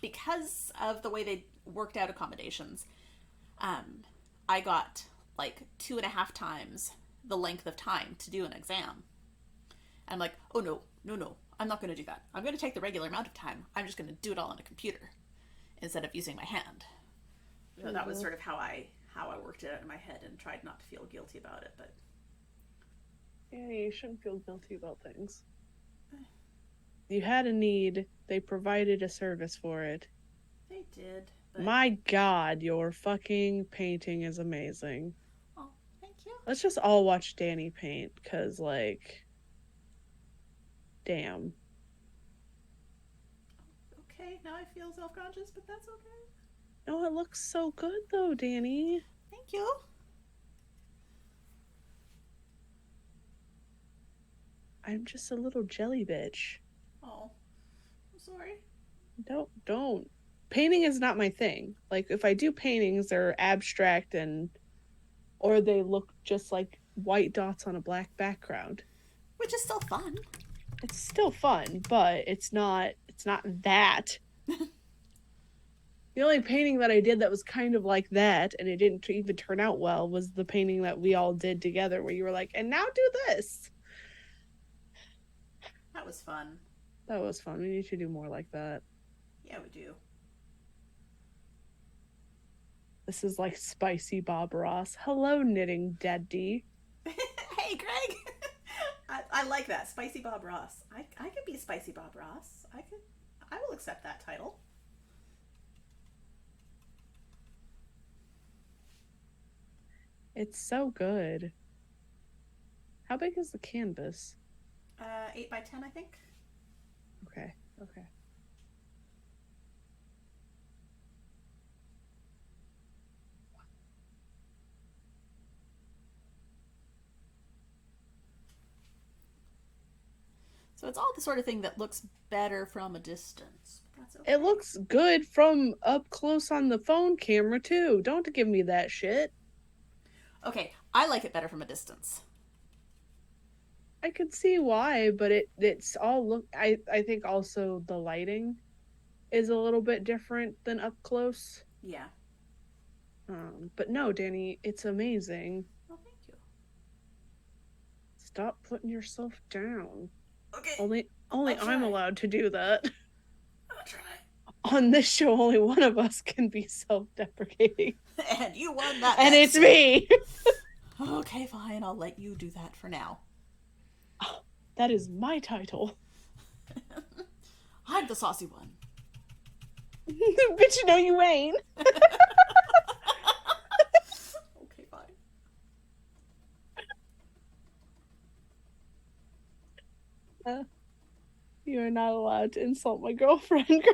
because of the way they worked out accommodations, um, I got like 2.5 times the length of time to do an exam. I'm like, oh no, no, no, I'm not going to do that. I'm going to take the regular amount of time. I'm just going to do it all on a computer instead of using my hand. So that was sort of how I worked it out in my head and tried not to feel guilty about it. But yeah, you shouldn't feel guilty about things. You had a need. They provided a service for it. they did. But... My God, your fucking painting is amazing. Oh, thank you. Let's just all watch Danny paint, because, like, damn. Okay, now I feel self-conscious, but that's okay. No, it looks so good, though, Danny. Thank you. I'm just a little jelly bitch. Oh, I'm sorry. Don't. Painting is not my thing. Like, if I do paintings, they're abstract or they look just like white dots on a black background. Which is still fun. It's still fun, but it's not that. The only painting that I did that was kind of like that, and it didn't even turn out well, was the painting that we all did together, where you were like, and now do this. That was fun. That was fun. We need to do more like that. Yeah, we do. This is like spicy Bob Ross. Hello, knitting daddy. Hey, Greg. I like that. Spicy Bob Ross. I could be Spicy Bob Ross. I will accept that title. It's so good. How big is the canvas? 8 by 10, I think. Okay. So it's all the sort of thing that looks better from a distance. That's okay. It looks good from up close on the phone camera, too. Don't give me that shit. Okay, I like it better from a distance. I could see why, but it's all look. I think also the lighting is a little bit different than up close. Yeah. But no, Danny, it's amazing. Well, thank you. Stop putting yourself down. Okay. Only I'm allowed to do that. I'll try. On this show, only one of us can be self-deprecating. And you won that. And it's me. Okay, fine. I'll let you do that for now. That is my title. I'm the saucy one. Bitch, no, you ain't. Okay, fine. You are not allowed to insult my girlfriend.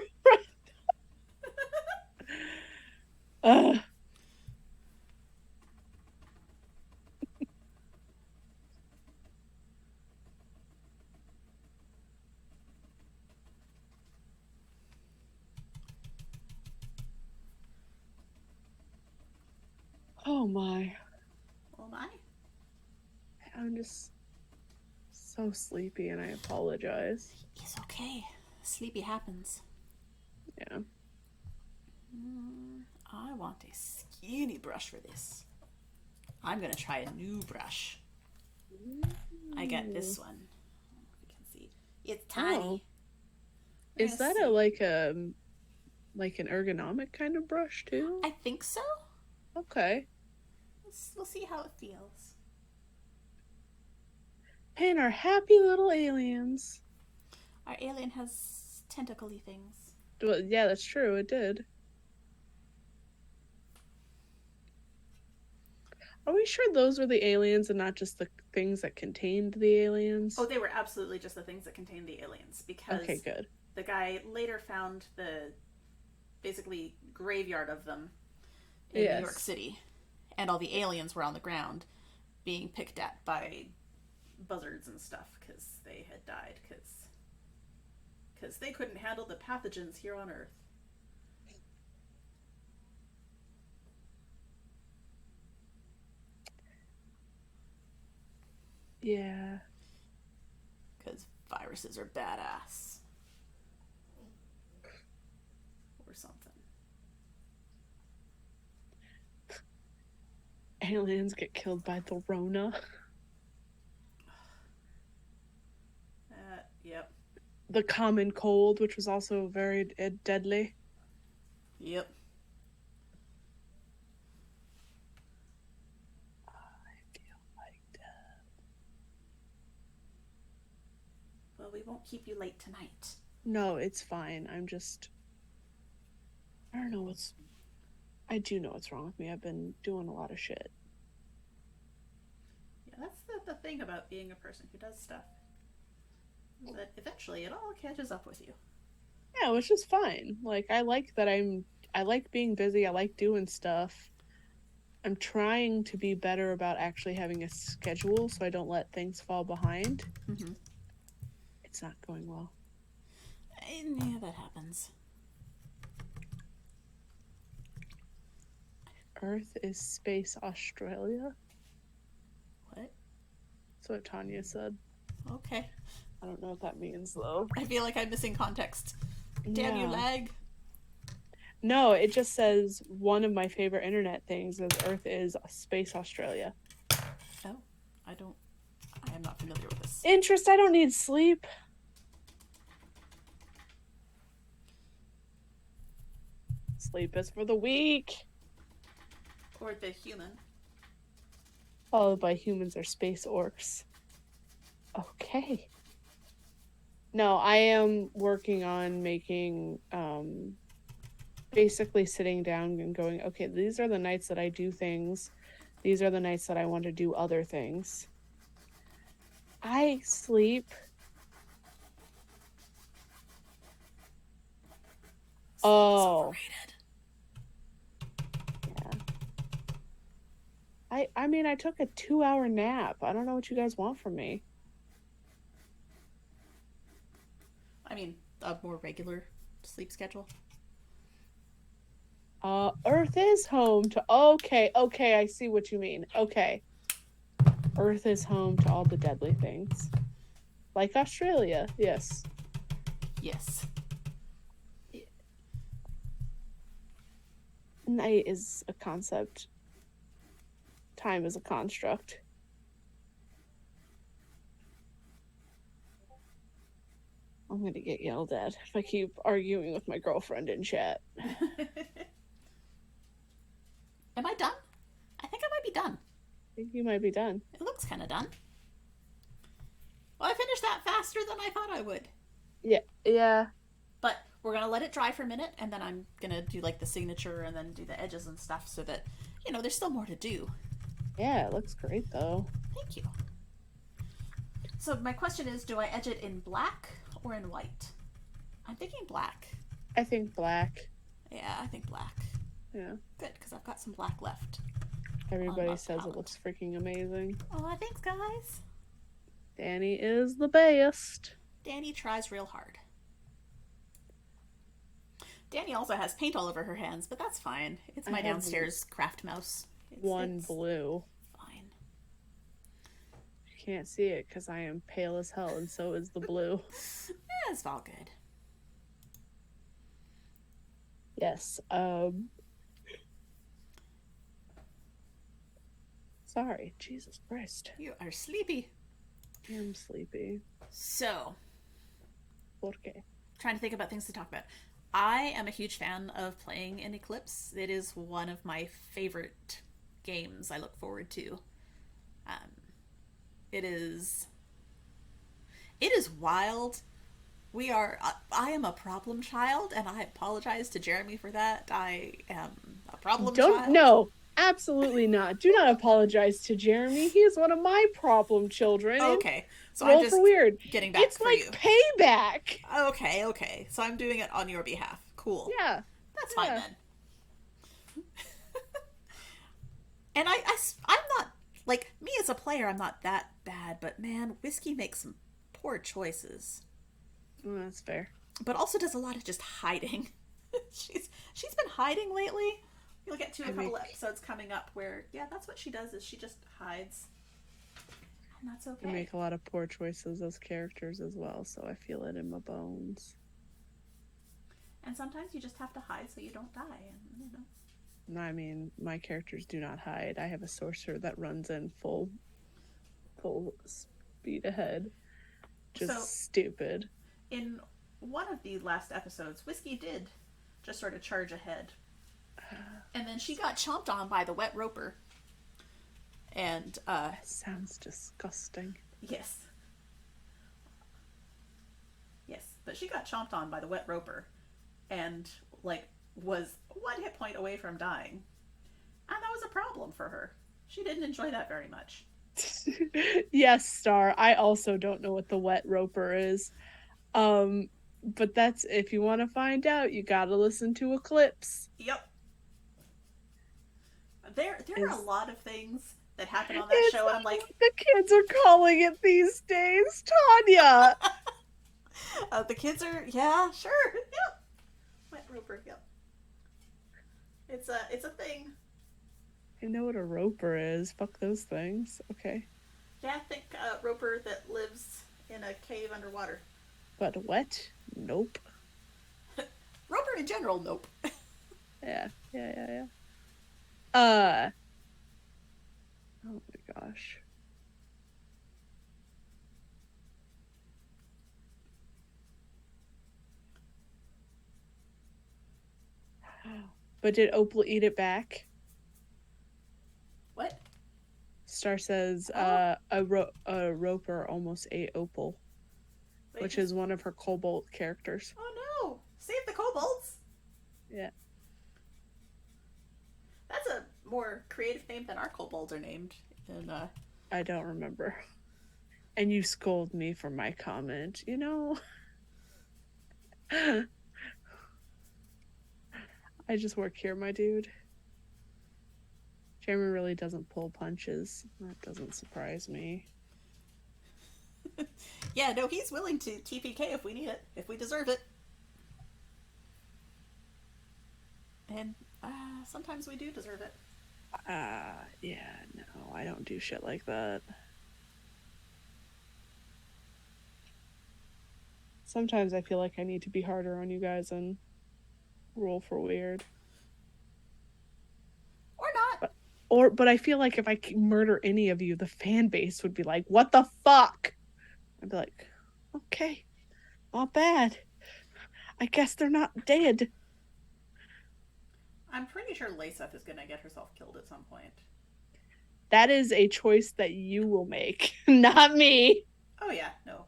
Oh my. Oh my. I'm just so sleepy and I apologize. It's okay. Sleepy happens. Yeah. I want a skinny brush for this. I'm going to try a new brush. I get this one. You can see. It's tiny. Is that like an ergonomic kind of brush too? I think so. Okay. We'll see how it feels. Paint our happy little aliens. Our alien has tentacle-y things. Well, yeah, that's true. It did. Are we sure those were the aliens and not just the things that contained the aliens? Oh, they were absolutely just the things that contained the aliens, because okay, good. The guy later found the basically graveyard of them in New York City, and all the aliens were on the ground being picked at by buzzards and stuff because they had died because they couldn't handle the pathogens here on Earth. Yeah. Because viruses are badass. Or something. Aliens get killed by the Rona. Yep. The common cold, which was also very deadly. Yep. I feel like death. Well, we won't keep you late tonight. No, it's fine. I don't know what's. I do know what's wrong with me. I've been doing a lot of shit. Yeah, that's the thing about being a person who does stuff. That eventually it all catches up with you. Yeah, which is fine. Like, I like that I like being busy. I like doing stuff. I'm trying to be better about actually having a schedule so I don't let things fall behind. Mm-hmm. It's not going well. Yeah, that happens. Earth is space Australia. What? That's what Tanya said. Okay. I don't know what that means though. I feel like I'm missing context. Damn you, Yeah. lag. No, it just says one of my favorite internet things is Earth is space Australia. Oh, I am not familiar with this. Interest, I don't need sleep. Sleep is for the weak. Or the human. Followed by humans or space orcs. Okay. No, I am working on making basically sitting down and going, okay, these are the nights that I do things. These are the nights that I want to do other things. I sleep. Oh. Yeah. I mean, I took a 2-hour nap. I don't know what you guys want from me. I mean, a more regular sleep schedule. Earth is home to. Okay, I see what you mean. Okay. Earth is home to all the deadly things. Like Australia, yes. Yes. Night is a concept. Time is a construct. I'm going to get yelled at if I keep arguing with my girlfriend in chat. Am I done? I think I might be done. I think you might be done. It looks kind of done. Well, I finished that faster than I thought I would. Yeah. But we're going to let it dry for a minute, and then I'm going to do like the signature and then do the edges and stuff so that, there's still more to do. Yeah, it looks great though. Thank you. So my question is, do I edge it in black or in white? I'm thinking black. I think black. Yeah, I think black. Yeah. Good, because I've got some black left. Everybody says it looks freaking amazing. Oh, thanks, guys. Danny is the best. Danny tries real hard. Danny also has paint all over her hands, but that's fine. It's my downstairs craft mouse. It's blue. Fine. You can't see it because I am pale as hell, and so is the blue. It's all good. Yes. Sorry. Jesus Christ. You are sleepy. I'm sleepy. So. Okay. Trying to think about things to talk about. I am a huge fan of playing in Eclipse. It is one of my favorite games I look forward to. It is wild. I am a problem child, and I apologize to Jeremy for that. I am a problem child. No, absolutely not. Do not apologize to Jeremy. He is one of my problem children. Okay. So roll I'm just for weird. Getting back for you. It's like payback. Okay. So I'm doing it on your behalf. Cool. Yeah. That's fine then. And I'm not, like, me as a player, I'm not that bad, but man, Whiskey makes some poor choices. That's fair. But also does a lot of just hiding. She's been hiding lately. You'll get to a couple episodes coming up where, yeah, that's what she does, is she just hides. And that's I okay. make a lot of poor choices as characters as well, so I feel it in my bones. And sometimes you just have to hide so you don't die, and I mean, my characters do not hide. I have a sorcerer that runs in full speed ahead. Just So, stupid. in one of the last episodes, Whiskey did just sort of charge ahead. And then she got chomped on by the wet roper. And, That sounds disgusting. yes. Yes, but she got chomped on by the wet roper and, like, was 1 hit point away from dying. And that was a problem for her. She didn't enjoy that very much. Yes, Star. I also don't know what the wet roper is. But that's, if you want to find out, you gotta listen to Eclipse. Yep. There are a lot of things that happen on that It's show, and I'm like, the kids are calling it these days, Tanya. the kids are, yeah, sure, yep. Wet roper, yep. It's a thing. I know what a roper is. Fuck those things. Okay. Yeah, I think roper that lives in a cave underwater. But wet? Nope. Roper in general, nope. Yeah. Oh my gosh. But did Opal eat it back? What? Star says a roper almost ate Opal, Wait, which is one of her kobold characters. Oh no! Save the kobolds! Yeah. That's a more creative name than our kobolds are named. And I don't remember. And you scold me for my comment, you know? I just work here, my dude. Jeremy really doesn't pull punches. That doesn't surprise me. yeah, no, he's willing to TPK if we need it, if we deserve it. And sometimes we do deserve it. Yeah, no, I don't do shit like that. Sometimes I feel like I need to be harder on you guys and roll for weird. Or not. But I feel like if I murder any of you, the fan base would be like, "What the fuck?" I'd be like, "Okay, not bad. I guess they're not dead." I'm pretty sure Laceth is gonna get herself killed at some point. That is a choice that you will make, not me. Oh yeah, no.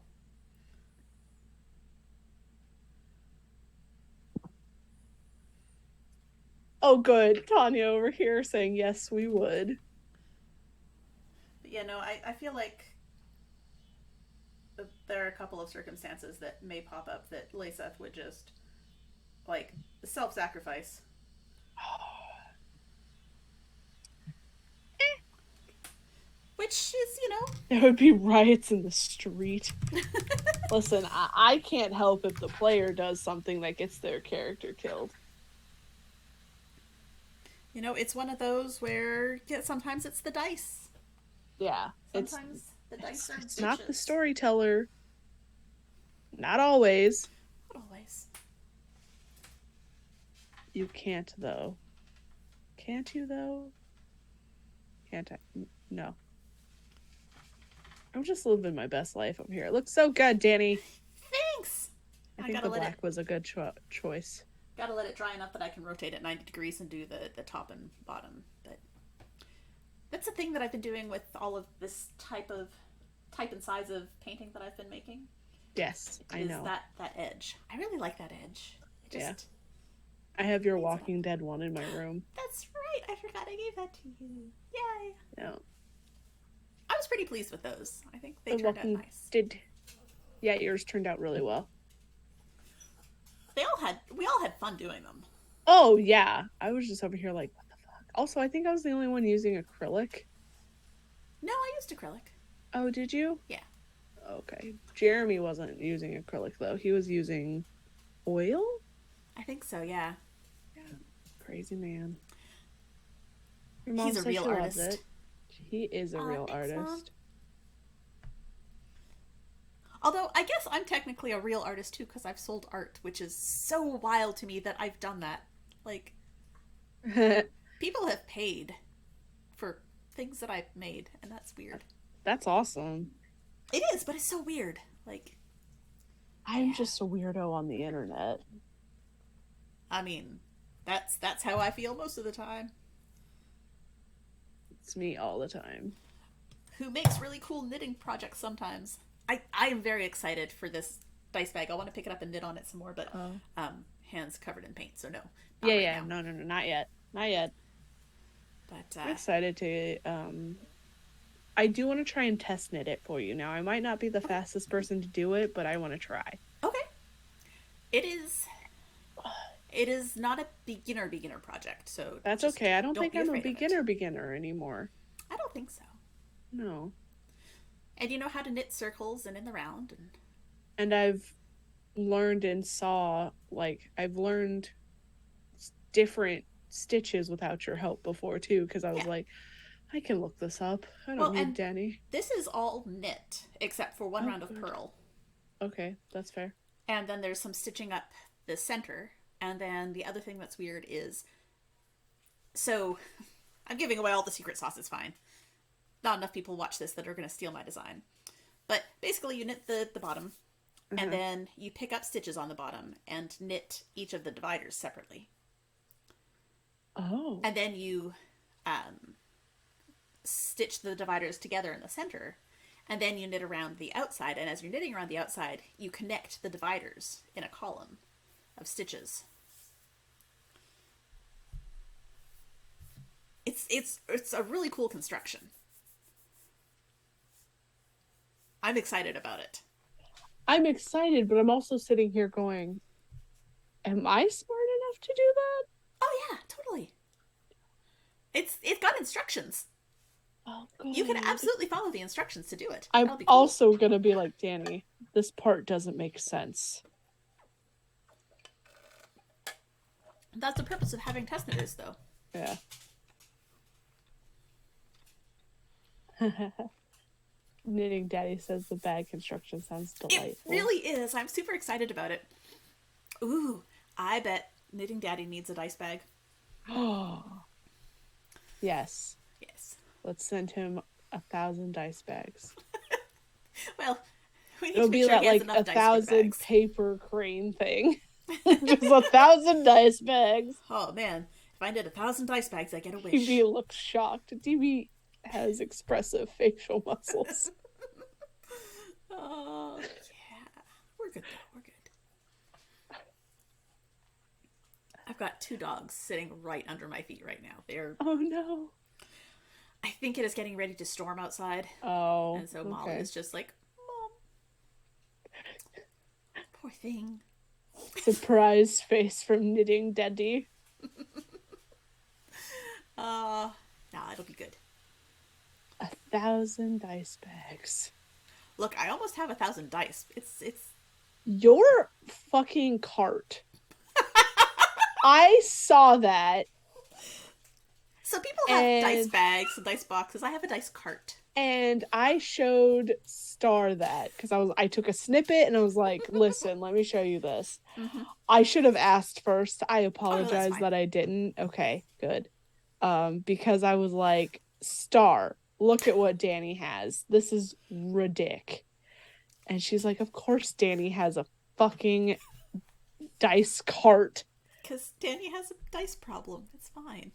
Oh, good. Tanya over here saying, yes, we would. But yeah, no, I feel like there are a couple of circumstances that may pop up that Laceth would just, like, self-sacrifice. Which is, There would be riots in the street. Listen, I can't help if the player does something that gets their character killed. It's one of those where sometimes it's the dice. Yeah. Sometimes the dice are It's bitches. not the storyteller. Not always. Not always. You can't, though. Can't you, though? Can't I? No. I'm just living my best life over here. It looks so good, Danny. Thanks! I think the black was a good choice. Gotta let it dry enough that I can rotate at 90 degrees and do the top and bottom. But that's the thing that I've been doing with all of this type and size of painting that I've been making. Yes, I know. That edge. I really like that edge. Yeah. I have your Walking Dead one in my room. That's right. I forgot I gave that to you. Yay. Yeah. I was pretty pleased with those. I think they turned out nice. Yeah, yours turned out really well. We all had fun doing them. Oh, yeah. I was just over here like, what the fuck? Also, I think I was the only one using acrylic. No, I used acrylic. Oh, did you? Yeah. Okay. Jeremy wasn't using acrylic, though. He was using oil? I think so, yeah. Yeah. Crazy man. He's a real artist. He is a real artist. Mom. Although I guess I'm technically a real artist too because I've sold art, which is so wild to me that I've done that. Like, people have paid for things that I've made, and that's weird. That's awesome. It is, but it's so weird. Like, I'm yeah. just a weirdo on the internet. I mean, that's how I feel most of the time. It's me all the time. Who makes really cool knitting projects sometimes. I am very excited for this dice bag. I want to pick it up and knit on it some more, but Oh. hands covered in paint, so no, not Yeah, right yeah. now. No, no, no, not yet. Not yet. But I'm excited to I do want to try and test knit it for you. Now, I might not be the okay, fastest person to do it, but I want to try. okay. It is. It is not a beginner project, so That's just okay. I don't don't think be I'm a afraid of it. beginner anymore. I don't think so. No. And you know how to knit circles and in the round, and And I've learned and saw, like, I've learned different stitches without your help before, too, because I was yeah. like, I can look this up. I don't Well, need and Danny. this is all knit except for one Oh, round of good. purl, Okay, that's fair. and then there's some stitching up the center. And then the other thing that's weird is, so I'm giving away all the secret sauce. It's fine. Not enough people watch this that are going to steal my design. But basically, you knit the bottom, and Uh-huh. then you pick up stitches on the bottom and knit each of the dividers separately. Oh. And then you stitch the dividers together in the center, and then you knit around the outside. And as you're knitting around the outside, you connect the dividers in a column of stitches. It's a really cool construction. I'm excited about it. I'm excited, but I'm also sitting here going, am I smart enough to do that? Oh yeah, totally. It's got instructions. Oh, You can good. absolutely follow the instructions to do it. I'm That'll be cool. also gonna be like, Danny, this part doesn't make sense. That's the purpose of having test knitters, though. Yeah. Knitting Daddy says the bag construction sounds It delightful. really is. I'm super excited about it. Ooh, I bet Knitting Daddy needs a dice bag. Oh, yes. Yes. Let's send him 1,000 dice bags. Well, we need It'll to make be sure that he has like enough a dice for the 1,000 bags. paper crane thing. Just 1,000 dice bags. Oh man, if I did 1,000 dice bags, I get a wish. DB looks shocked. DB has expressive facial muscles. Oh yeah, we're good though. We're good. I've got two dogs sitting right under my feet right now. They're. Oh no. I think it is getting ready to storm outside, Oh, and so Molly okay. is just like, "Mom, poor thing." Surprise face from Knitting Daddy. Nah, it'll be good. 1,000 dice bags. Look, I almost have 1,000 dice. It's. Your fucking cart. I saw that. So people have dice bags and dice boxes. I have a dice cart. And I showed Star that because I took a snippet and I was like, listen, let me show you this. Mm-hmm. I should have asked first. I apologize fine. that I didn't. Okay, good. Because I was like, Star, look at what Danny has. This is ridic. And she's like, of course Danny has a fucking dice cart. Because Danny has a dice problem. It's fine.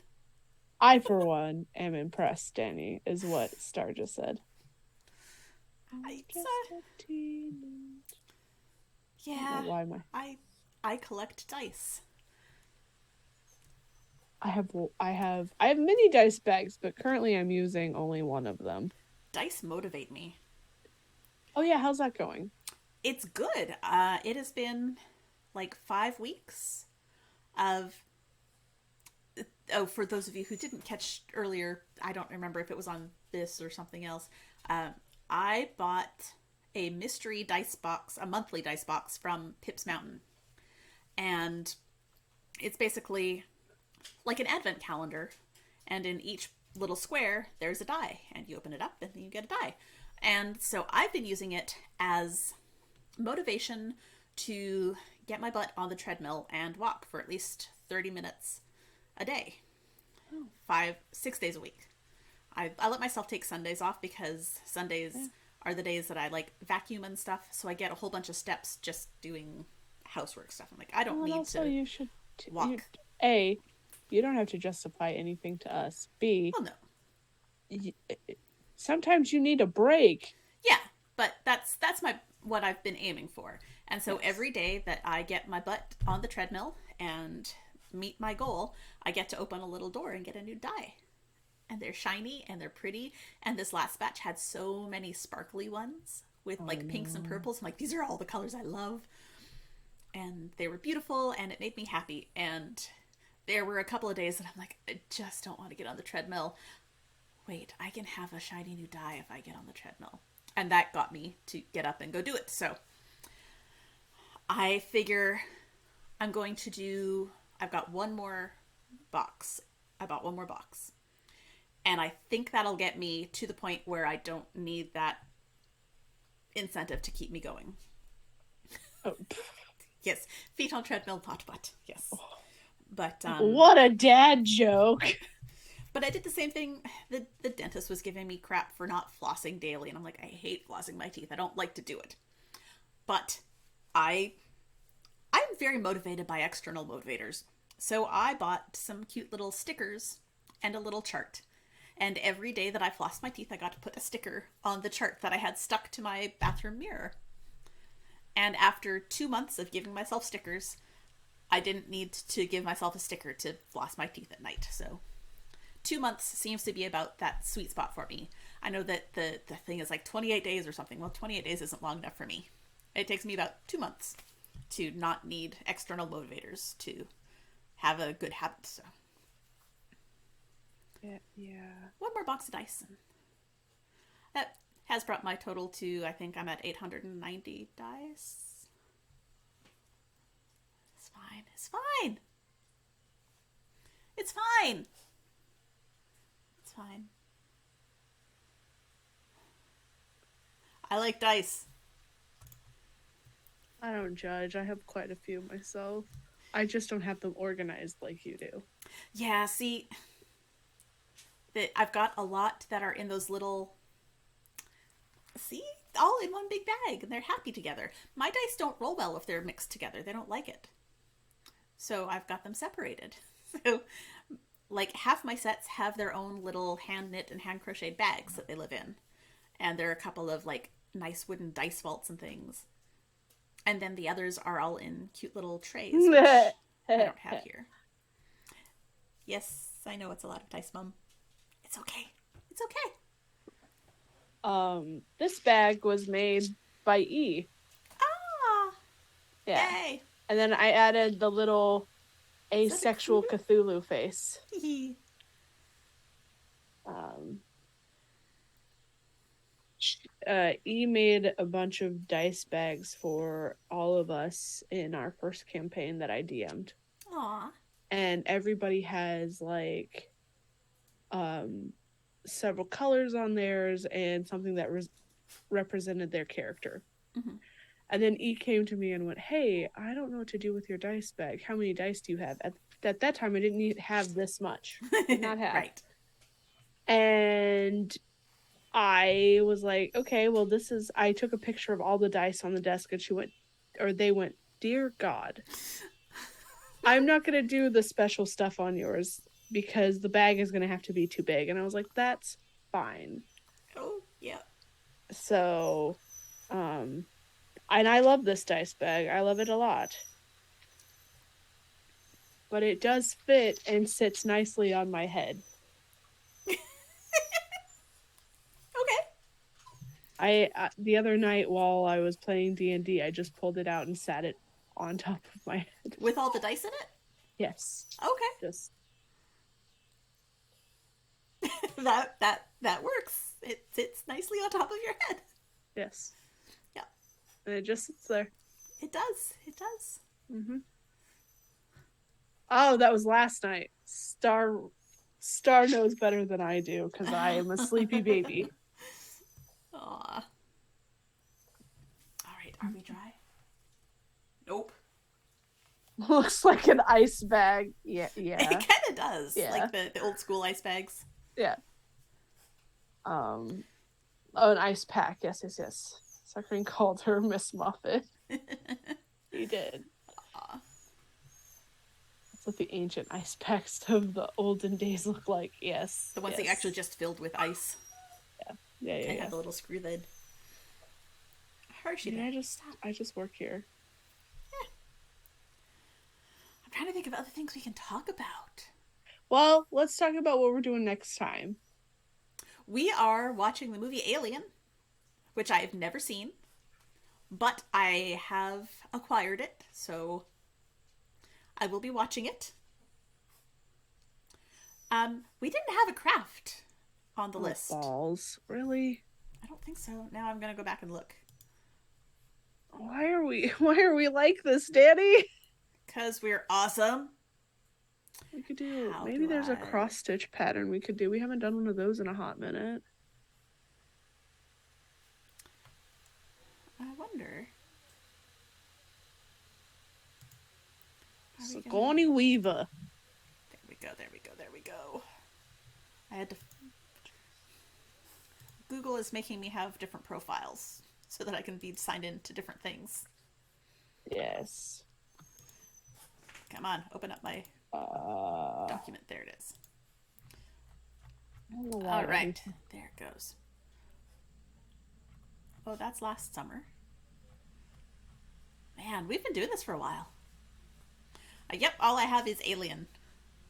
I, for one, am impressed, Danny, is what Star just said. Yeah. Why am I collect dice. I have many dice bags, but currently I'm using only one of them. Dice motivate me. Oh yeah, how's that going? It's good. It has been like 5 weeks of. Oh, for those of you who didn't catch earlier, I don't remember if it was on this or something else. I bought a mystery dice box, a monthly dice box from Pips Mountain. And it's basically like an advent calendar. And in each little square, there's a die. And you open it up and you get a die. And so I've been using it as motivation to get my butt on the treadmill and walk for at least 30 minutes a day, Oh. 6 days a week. I let myself take Sundays off because Sundays Yeah. are the days that I like vacuum and stuff, so I get a whole bunch of steps just doing housework stuff. I'm like, I don't Well, and need also to you should walk. you don't have to justify anything to us. B, Well, no. y- sometimes you need a break. Yeah, but that's my what I've been aiming for. And so Yes. every day that I get my butt on the treadmill and meet my goal, I get to open a little door and get a new die. And they're shiny and they're pretty. And this last batch had so many sparkly ones with Oh like pinks and no. purples. I'm like, these are all the colors I love. And they were beautiful and it made me happy. And there were a couple of days that I'm like, I just don't want to get on the treadmill. Wait, I can have a shiny new die if I get on the treadmill. And that got me to get up and go do it. So I figure I'm going to do, I've got one more box. I bought one more box. And I think that'll get me to the point where I don't need that incentive to keep me going. Oh, Yes, feet on treadmill, pot butt. Yes. But what a dad joke. but I did the same thing. The dentist was giving me crap for not flossing daily, and I'm like, I hate flossing my teeth. I don't like to do it. But I I'm very motivated by external motivators. So I bought some cute little stickers and a little chart. And every day that I flossed my teeth, I got to put a sticker on the chart that I had stuck to my bathroom mirror. And after 2 months of giving myself stickers, I didn't need to give myself a sticker to floss my teeth at night. So 2 months seems to be about that sweet spot for me. I know that the thing is like 28 days or something. Well, 28 days isn't long enough for me. It takes me about 2 months to not need external motivators to have a good habit. So Yeah. one more box of dice. And that has brought my total to, I think I'm at 890 dice. It's fine. It's fine. It's fine. It's fine. I like dice. I don't judge. I have quite a few myself. I just don't have them organized like you do. Yeah, see, that I've got a lot that are in those little, see, all in one big bag, and they're happy together. My dice don't roll well if they're mixed together. They don't like it. So I've got them separated. So, like, half my sets have their own little hand knit and hand crocheted bags that they live in. And there are a couple of, like, nice wooden dice vaults and things. And then the others are all in cute little trays, which I don't have here. Yes, I know it's a lot of dice, Mum. It's okay. It's okay. This bag was made by E. Ah, Yeah. yay. And then I added the little Is that a asexual Cthulhu face. Hee. E made a bunch of dice bags for all of us in our first campaign that I DM'd. Aw. And everybody has like several colors on theirs and something that represented their character. Mm-hmm. And then E came to me and went, "Hey, I don't know what to do with your dice bag. How many dice do you have?" At that time, I didn't have this much. Did not have. Right. And I was like, "Okay, well, this is." I took a picture of all the dice on the desk, and they went, "Dear God, I'm not gonna do the special stuff on yours because the bag is gonna have to be too big." And I was like, "That's fine." Oh, yeah. So, and I love this dice bag. I love it a lot. But it does fit and sits nicely on my head. Okay. The other night while I was playing D&D, I just pulled it out and sat it on top of my head. With all the dice in it? Yes. Okay. Just that works. It sits nicely on top of your head. yes. Yeah. And it just sits there. It does. It does. Mm-hmm. Oh, that was last night. Star knows better than I do because I am a sleepy baby. Aw. All right. Are we dry? Nope. Looks like an ice bag. It Yeah. kind of does. Yeah. Like the old school ice bags. Yeah. Oh, an ice pack. Yes, yes, yes. Suckering called her Miss Muffet. He did. Aw. That's what the ancient ice packs of the olden days look like. Yes. The ones yes. that actually just filled with ice. Yeah, yeah, They yeah. have the little screw lid. Hershey. I just work here. I'm trying to think of other things we can talk about. Well, let's talk about what we're doing next time. We are watching the movie Alien, which I've never seen, but I have acquired it, so I will be watching it. We didn't have a craft on the list. Balls. Really? I don't think so. Now I'm gonna go back and look. Why are we like this, Danny? Because we're awesome. We could do How maybe do there's a I- cross stitch pattern we could do. We haven't done one of those in a hot minute. I wonder. Sigourney Weaver. There we go, there we go, there we go. I had to. Google is making me have different profiles so that I can be signed in to different things. Yes. Come on, open up my document. There it is. All right, there it goes. Oh, that's last summer. Man, we've been doing this for a while. Yep, all I have is Alien.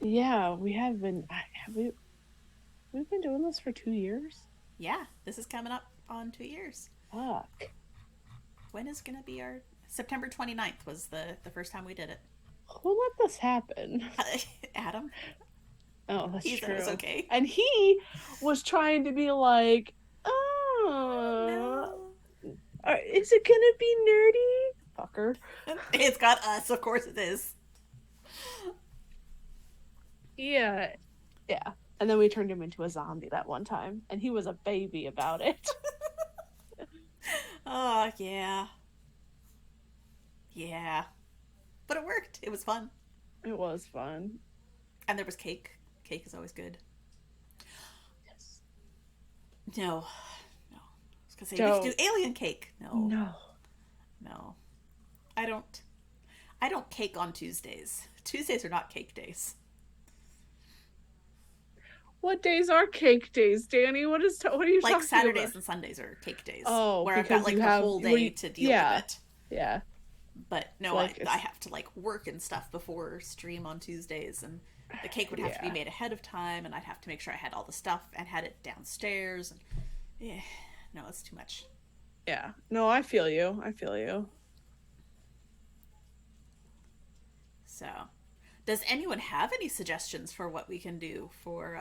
Yeah, we have been. We've been doing this for 2 years. Yeah, this is coming up on 2 years. Fuck. When is gonna be our September 29th was the first time we did it. Who let this happen? Adam. Oh, that's He true. said it was okay. And he was trying to be like, oh, No. is it gonna be nerdy? Fucker. It's got us, of course it is. Yeah. Yeah. And then we turned him into a zombie that one time, and he was a baby about it. Oh, yeah. Yeah. But it worked. It was fun. It was fun. And there was cake. Cake is always good. Yes. No. No. I was going to say, we should do alien cake. No. No. No. I don't cake on Tuesdays. Tuesdays are not cake days. What days are cake days, Danny? What are you Like talking Saturdays about? and Sundays are cake days. Oh, where I've got like the whole day to deal with it. Yeah. But no, Like I have to like work and stuff before stream on Tuesdays, and the cake would have to be made ahead of time, and I'd have to make sure I had all the stuff and had it downstairs. And yeah, no, it's too much. Yeah. No, I feel you. I feel you. So, does anyone have any suggestions for what we can do for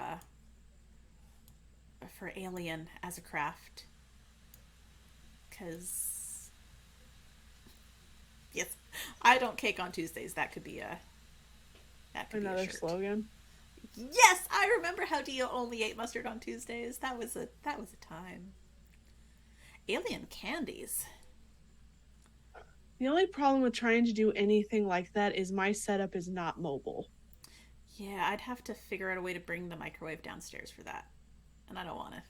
Alien as a craft? Because yes, I don't cake on Tuesdays. That could be Another a shirt. slogan. Yes, I remember how Dio only ate mustard on Tuesdays. That was a time. Alien candies. The only problem with trying to do anything like that is my setup is not mobile. Yeah, I'd have to figure out a way to bring the microwave downstairs for that. And I don't want to.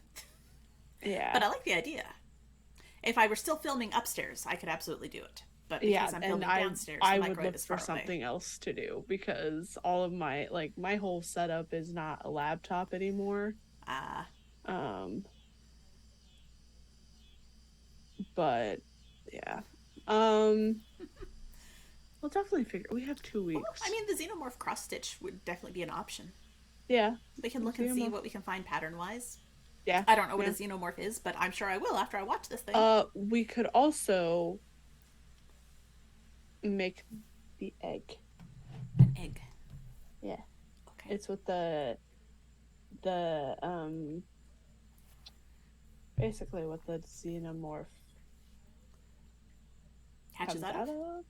Yeah. But I like the idea. If I were still filming upstairs, I could absolutely do it. But because I'm filming downstairs, I the would microwave look is for far something away. else to do because all of my whole setup is not a laptop anymore. But yeah. We'll definitely figure. We have 2 weeks. Well, I mean, the xenomorph cross stitch would definitely be an option. Yeah. We can look and see what we can find pattern wise. Yeah. I don't know what a xenomorph is, but I'm sure I will after I watch this thing. We could also make the egg. An egg. Yeah. Okay. It's with the basically what the xenomorph Hatches comes out of?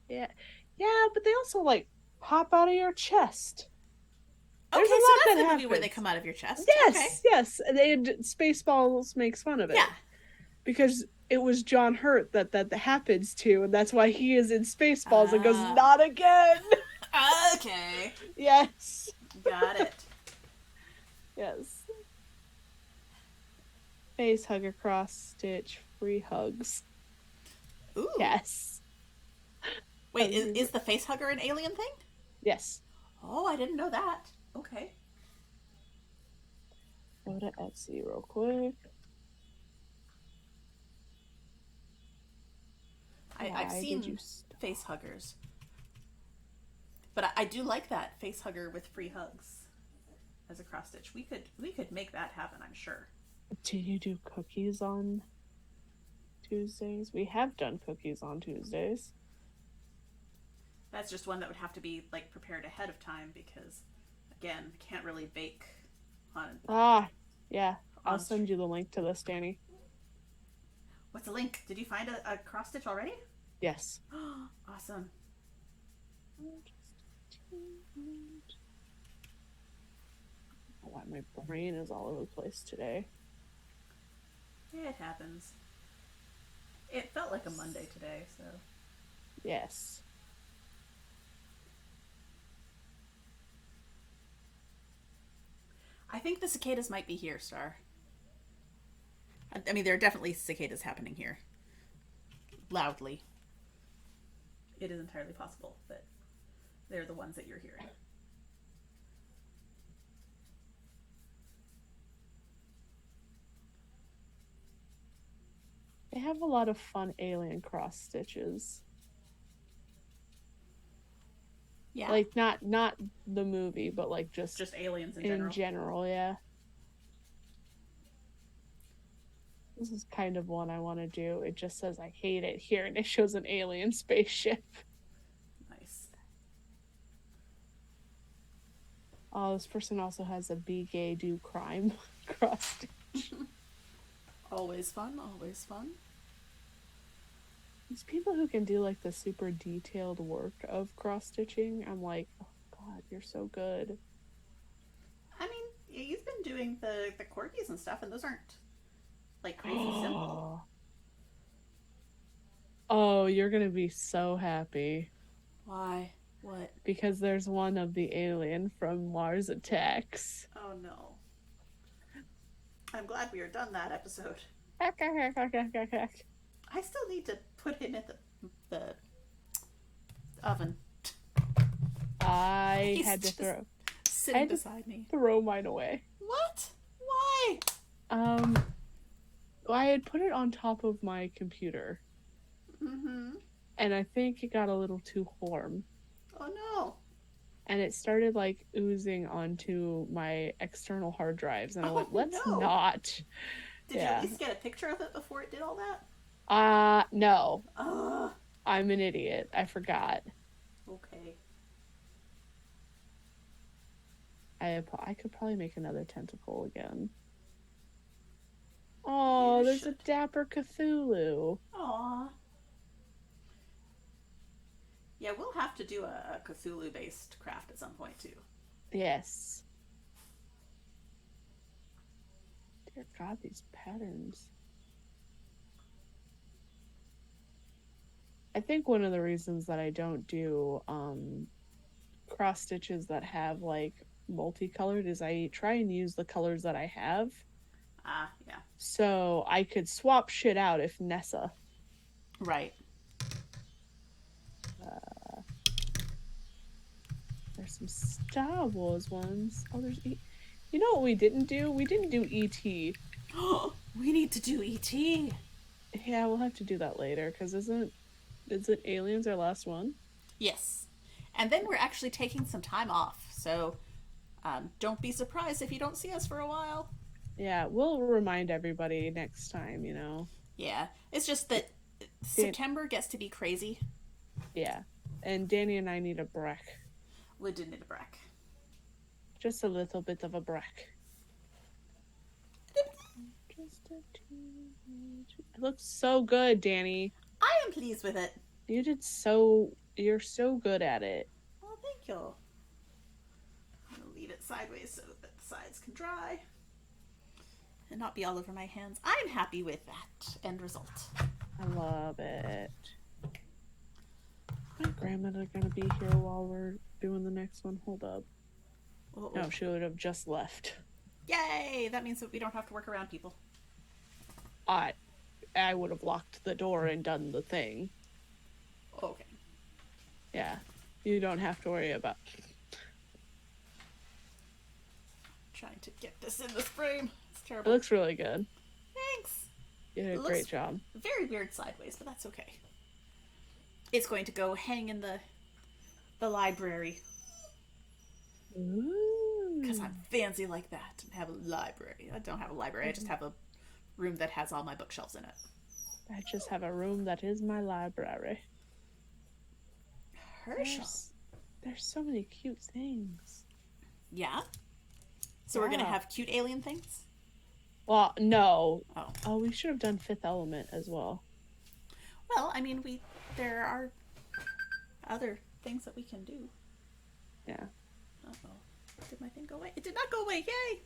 Yeah. Yeah, but they also like pop out of your chest. Okay, There's a so lot that's that the movie where they happens. come out of your chest. Yes, Okay. yes. And Spaceballs makes fun of it. Yeah. Because it was John Hurt that happens to, and that's why he is in Spaceballs and goes, Ah. not again. Okay. Yes. Got it. Yes. Face hugger, cross stitch, free hugs. Ooh. Yes. Wait, is the face hugger an alien thing? Yes. Oh, I didn't know that. Okay. Go to Etsy real quick. I've seen face huggers, but I do like that face hugger with free hugs as a cross stitch. We could make that happen, I'm sure. Do you do cookies on Tuesdays? We have done cookies on Tuesdays. That's just one that would have to be like prepared ahead of time because, again, can't really bake on. Ah, yeah. I'll send you the link to this, Danny. What's the link? Did you find a cross stitch already? Yes. Awesome. Why my brain is all over the place today. It happens. It felt like a Monday today, so. Yes. I think the cicadas might be here, Star. I mean, there are definitely cicadas happening here. Loudly. It is entirely possible that they're the ones that you're hearing. They have a lot of fun alien cross stitches. Yeah. Like not the movie, but like just aliens in general. In general, yeah. This is kind of one I want to do. It just says I hate it here, and it shows an alien spaceship. Nice. Oh, this person also has a be gay, do crime cross stitch. Always fun, always fun. These people who can do like the super detailed work of cross stitching, I'm like, oh god, you're so good. I mean, you've been doing the corgis and stuff, and those aren't like crazy simple. Oh, you're gonna be so happy. Why? What? Because there's one of the alien from Mars Attacks. Oh no. I'm glad we are done that episode. I still need to put him in the oven. I had to throw sitting beside me. Throw mine away. What? Why? I had put it on top of my computer. Mm-hmm. And I think it got a little too warm. Oh no. And it started like oozing onto my external hard drives, and I went, let's no. not. Did you at least get a picture of it before it did all that? No. Ugh. I'm an idiot. I forgot. Okay. I could probably make another tentacle again. Oh, there's a dapper Cthulhu. Aww. Yeah, we'll have to do a Cthulhu-based craft at some point, too. Yes. Dear God, these patterns. I think one of the reasons that I don't do cross stitches that have like multicolored is I try and use the colors that I have. Yeah. So I could swap shit out if Nessa. Right. There's some Star Wars ones. Oh, there's You know what we didn't do? We didn't do E.T. We need to do E.T. Yeah, we'll have to do that later, because isn't Aliens our last one? Yes. And then we're actually taking some time off, so don't be surprised if you don't see us for a while. Yeah, we'll remind everybody next time, you know. Yeah, it's just that September gets to be crazy. Yeah, and Danny and I need a break. We do need a break. Just a little bit of a break. Just a teenage... It looks so good, Danny. I am pleased with it. You're so good at it. Well, thank you. I'm going to leave it sideways so that the sides can dry. and not be all over my hands. I'm happy with that end result. I love it. My grandmother gonna be here while we're doing the next one. Hold up. Uh-oh. No, she would have just left. Yay! That means that we don't have to work around people. I would have locked the door and done the thing. Okay. Yeah. You don't have to worry about. Trying to get this in this frame. It's It terrible. looks really good. Thanks. You did a great job. Very weird sideways, but that's okay. It's going to go hang in the library. Ooh. Because I'm fancy like that and have a library. I don't have a library. I just have a room that has all my bookshelves in it. I just have a room that is my library. Herschel. There's so many cute things. Yeah? So we're going to have cute alien things? Well, no. Oh. We should have done Fifth Element as well. Well, I mean, there are other things that we can do. Yeah. Uh-oh. Did my thing go away? It did not go away. Yay!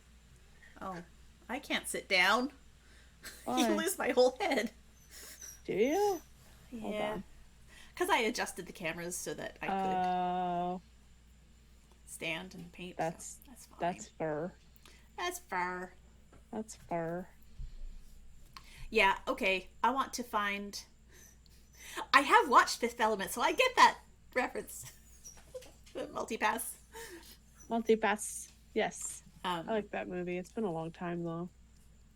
Oh, I can't sit down. Why? You lose my whole head. Do you? Yeah. Because I adjusted the cameras so that I could stand and paint. That's fine. That's fur. That's fur. That's fur. Yeah, okay. I want to find... I have watched Fifth Element, so I get that reference. The multipass. Multipass. Yes. I like that movie. It's been a long time, though.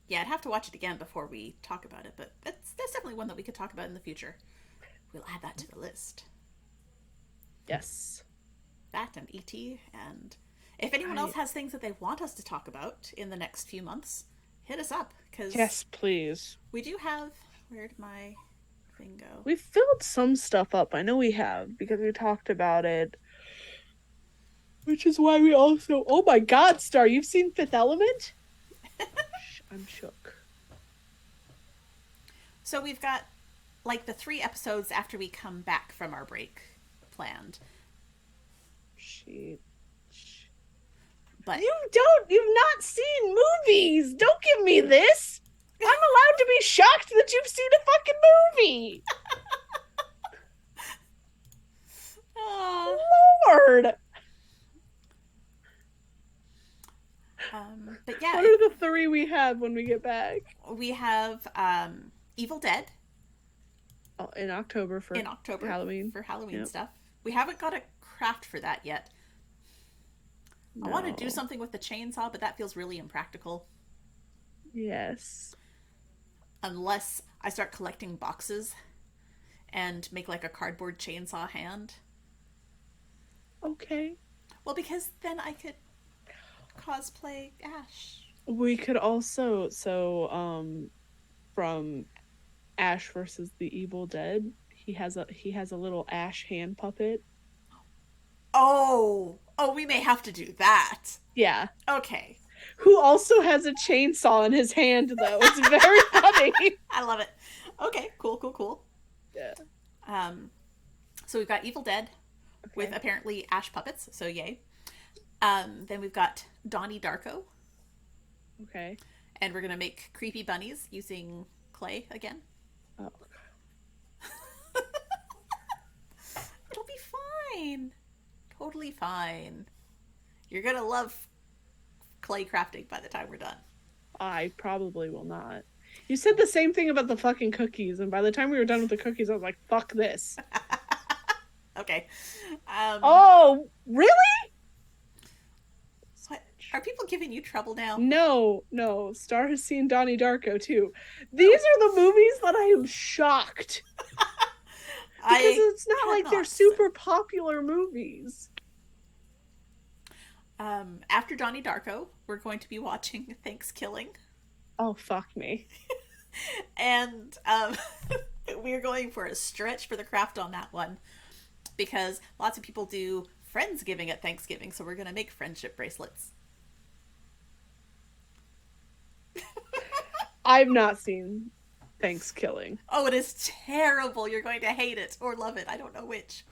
Yeah, I'd have to watch it again before we talk about it, but that's definitely one that we could talk about in the future. We'll add that to the list. Yes. That and E.T. and if anyone else has things that they want us to talk about in the next few months, hit us up. Yes, please. We do have... Where did my thing go? We've filled some stuff up. I know we have, because we talked about it. Which is why we also... Oh my god, Star, you've seen Fifth Element? I'm shook. So we've got, like, the 3 episodes after we come back from our break planned. But You've not seen movies! Don't give me this! I'm allowed to be shocked that you've seen a fucking movie! Lord! But yeah. What are the 3 we have when we get back? We have Evil Dead. Oh, in October for Halloween. For Halloween stuff. We haven't got a craft for that yet. No. I want to do something with the chainsaw, but that feels really impractical. Yes. Unless I start collecting boxes and make like a cardboard chainsaw hand. Okay. Well, because then I could cosplay Ash. We could also, from Ash versus the Evil Dead, he has a little Ash hand puppet. Oh, we may have to do that. Yeah. Okay. Who also has a chainsaw in his hand, though. It's very funny. I love it. Okay, cool. Yeah. So we've got Evil Dead with apparently Ash puppets, so yay. Then we've got Donnie Darko. Okay. And we're gonna make creepy bunnies using clay again. Oh. It'll be fine. Totally fine. You're gonna love clay crafting by the time we're done. I probably will not. You said the same thing about the fucking cookies, and by the time we were done with the cookies, I was like, fuck this. Okay. Oh, really? What? Are people giving you trouble now? No. Star has seen Donnie Darko, too. These are the movies that I am shocked. Because it's not like they're super popular movies. After Donnie Darko, we're going to be watching Thanksgiving. Oh, fuck me. And we're going for a stretch for the craft on that one. Because lots of people do Friendsgiving at Thanksgiving, so we're going to make friendship bracelets. I've not seen Thanksgiving. Oh, it is terrible. You're going to hate it or love it. I don't know which.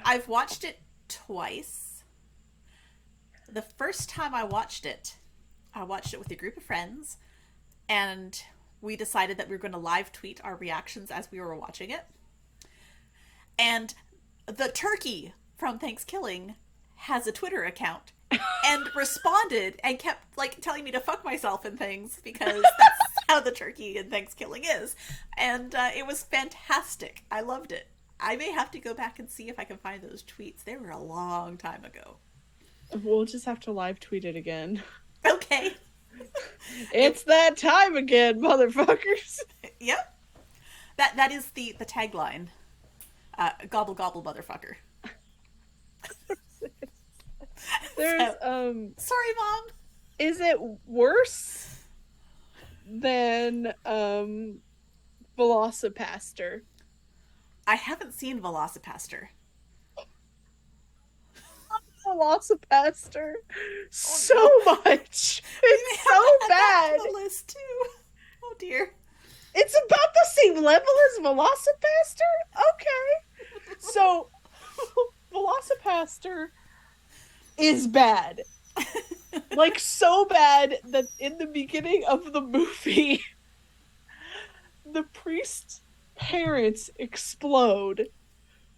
I've watched it twice. The first time I watched it with a group of friends. and we decided that we were going to live tweet our reactions as we were watching it. And the turkey from Thanksgiving has a Twitter account and responded and kept like telling me to fuck myself and things because that's how the turkey in Thanksgiving is. And it was fantastic. I loved it. I may have to go back and see if I can find those tweets. They were a long time ago. We'll just have to live tweet it again. Okay. It's that time again, motherfuckers. Yep. That is the tagline. Gobble gobble motherfucker. There's Sorry, Mom. Is it worse than Velocipaster? I haven't seen Velocipaster. Velocipaster so no. much. It's so bad. On the list too. Oh dear. It's about the same level as Velocipaster? Okay. So Velocipaster is bad. Like so bad that in the beginning of the movie the priest's parents explode,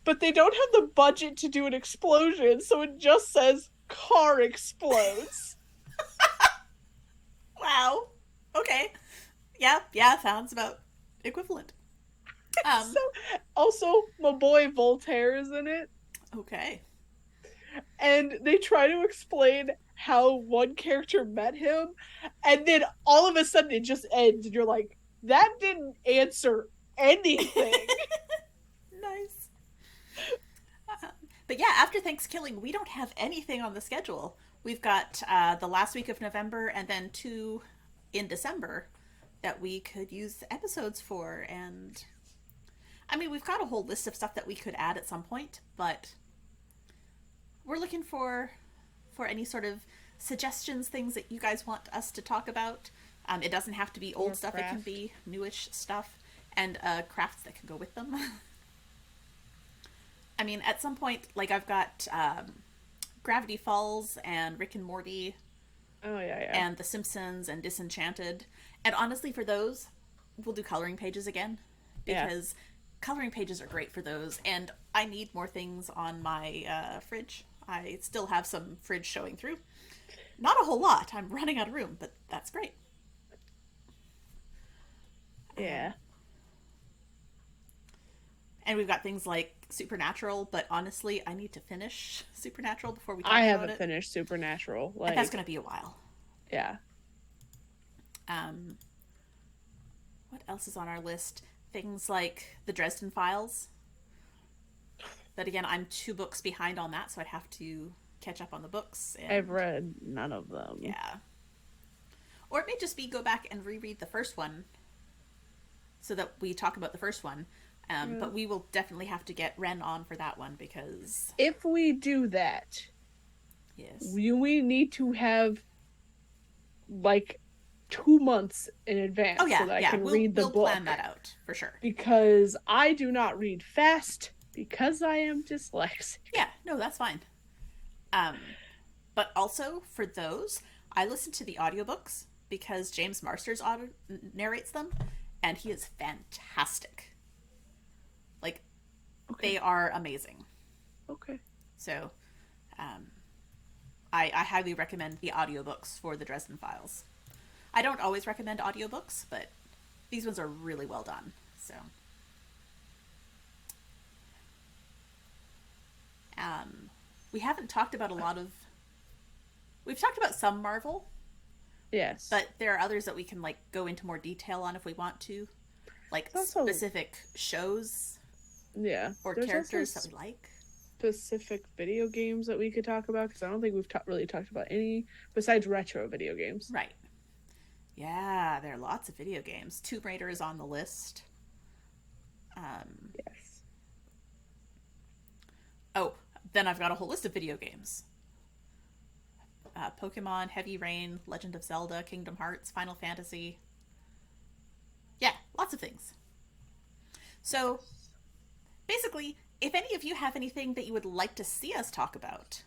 but they don't have the budget to do an explosion, so it just says car explodes. Wow. Okay. Yeah, sounds about equivalent. So, also, my boy Voltaire is in it. Okay. And they try to explain how one character met him, and then all of a sudden it just ends, and you're like, that didn't answer anything. Nice. But yeah, after Thanksgiving, we don't have anything on the schedule. We've got the last week of November and then 2 in December that we could use episodes for. And I mean, we've got a whole list of stuff that we could add at some point, but we're looking for any sort of suggestions, things that you guys want us to talk about. It doesn't have to be old stuff. It can be newish stuff and crafts that can go with them. I mean, at some point, like I've got Gravity Falls and Rick and Morty. Oh, yeah. And The Simpsons and Disenchanted. And honestly, for those, we'll do coloring pages again. Because coloring pages are great for those. And I need more things on my fridge. I still have some fridge showing through. Not a whole lot. I'm running out of room, but that's great. Yeah. And we've got things like Supernatural, but honestly, I need to finish Supernatural before we talk about it. I haven't finished Supernatural. And that's going to be a while. Yeah. What else is on our list? Things like the Dresden Files. But again, I'm 2 books behind on that, so I'd have to catch up on the books. And I've read none of them. Yeah. Or it may just be go back and reread the first one so that we talk about the first one. But we will definitely have to get Ren on for that one because... If we do that, yes, we need to have like 2 months in advance so that I can read the book. We'll plan that out for sure. Because I do not read fast because I am dyslexic. Yeah, no, that's fine. But also for those, I listen to the audiobooks because James Marsters narrates them, and he is fantastic. Like, they are amazing. Okay. So, I highly recommend the audiobooks for the Dresden Files. I don't always recommend audiobooks, but these ones are really well done. So, we haven't talked about a lot of... We've talked about some Marvel. Yes. But there are others that we can, like, go into more detail on if we want to. Like, specific shows. Yeah. Or characters that we like. Specific video games that we could talk about, because I don't think we've really talked about any besides retro video games. Right. Yeah, there are lots of video games. Tomb Raider is on the list. Yes. Oh, then I've got a whole list of video games. Pokemon, Heavy Rain, Legend of Zelda, Kingdom Hearts, Final Fantasy. Yeah, lots of things. So, basically, if any of you have anything that you would like to see us talk about,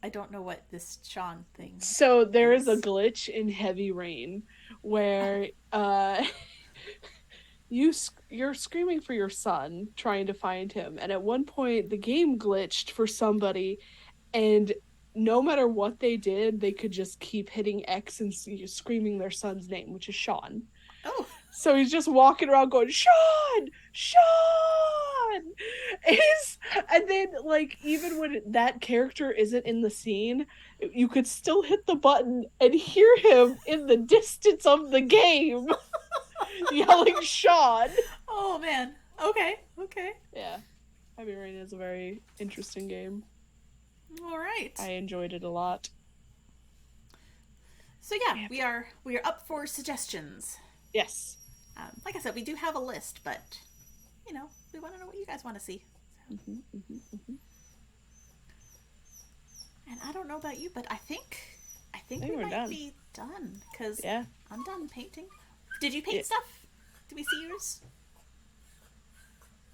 I don't know what this Sean thing So there is a is. glitch in Heavy Rain where you're screaming for your son trying to find him, and at one point the game glitched for somebody, and no matter what they did, they could just keep hitting X and screaming their son's name, which is Sean. Oh, So he's just walking around going, Sean! Sean! Is and then like even when that character isn't in the scene, you could still hit the button and hear him in the distance of the game yelling Sean. oh man. Okay, okay. Yeah. Heavy Rain is a very interesting game. All right. I enjoyed it a lot. So yeah, Yeah. we are up for suggestions. Yes. Like I said, we do have a list, but we want to know what you guys want to see. Mm-hmm, mm-hmm, mm-hmm. And I don't know about you, but I think I think we we're might done. be done because Yeah. I'm done painting. Did you paint Yeah. stuff? Did we see yours?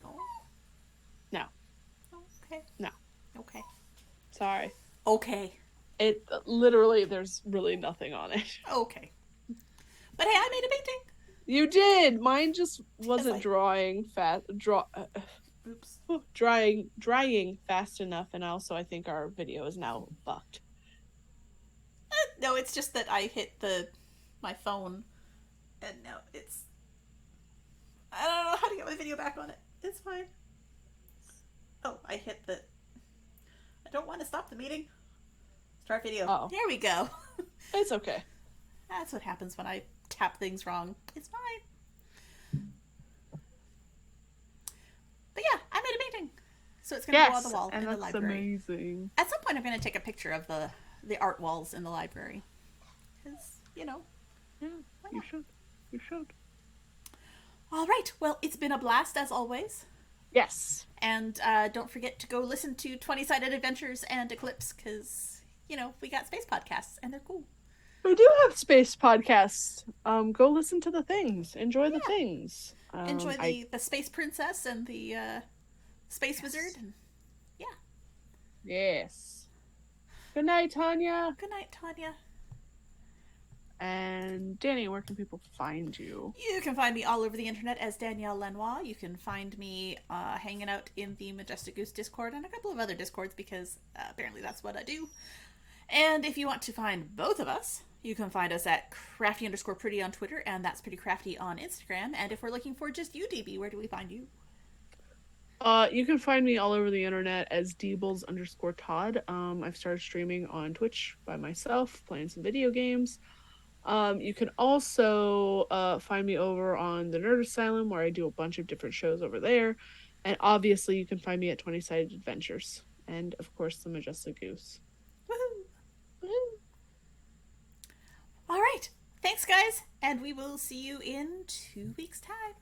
Oh, No. okay. No. Okay. Sorry. Okay. It literally there's really nothing on it. Okay. But hey, I made a painting. You did. Mine just wasn't like- drawing fast. Oops. Drying fast enough, and also I think our video is now bucked. No, it's just that I hit my phone, and now it's. I don't know how to get my video back on it. It's fine. Oh, I hit the. I don't want to stop the meeting. Start video. Oh. There we go. It's okay. That's what happens when I tap things wrong. It's fine. But yeah, I made a painting. So it's going to go on the wall in the library. Amazing. At some point, I'm going to take a picture of the art walls in the library. Because, Yeah, you should. You should. All right. Well, it's been a blast as always. Yes. And don't forget to go listen to 20-Sided Adventures and Eclipse because, we got space podcasts and they're cool. We do have space podcasts. Go listen to the things. Enjoy the things. Enjoy the Space Princess and the Space Wizard. And, yeah. Yes. Good night, Tanya. Good night, Tanya. And Danny, where can people find you? You can find me all over the internet as Danielle Lenoir. You can find me hanging out in the Majestic Goose Discord and a couple of other Discords because apparently that's what I do. And if you want to find both of us, you can find us at crafty_pretty on Twitter, and that's pretty crafty on Instagram. And if we're looking for just you, DB, where do we find you? You can find me all over the internet as Deebles_Todd. I've started streaming on Twitch by myself, playing some video games. You can also find me over on the Nerd Asylum, where I do a bunch of different shows over there. And obviously, you can find me at 20-Sided Adventures. And, of course, the Majestic Goose. Woohoo! Woo. All right. Thanks, guys. And we will see you in 2 weeks' time.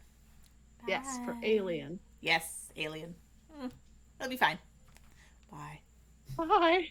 Bye. Yes, for Alien. Yes, Alien. That'll be fine. Bye. Bye.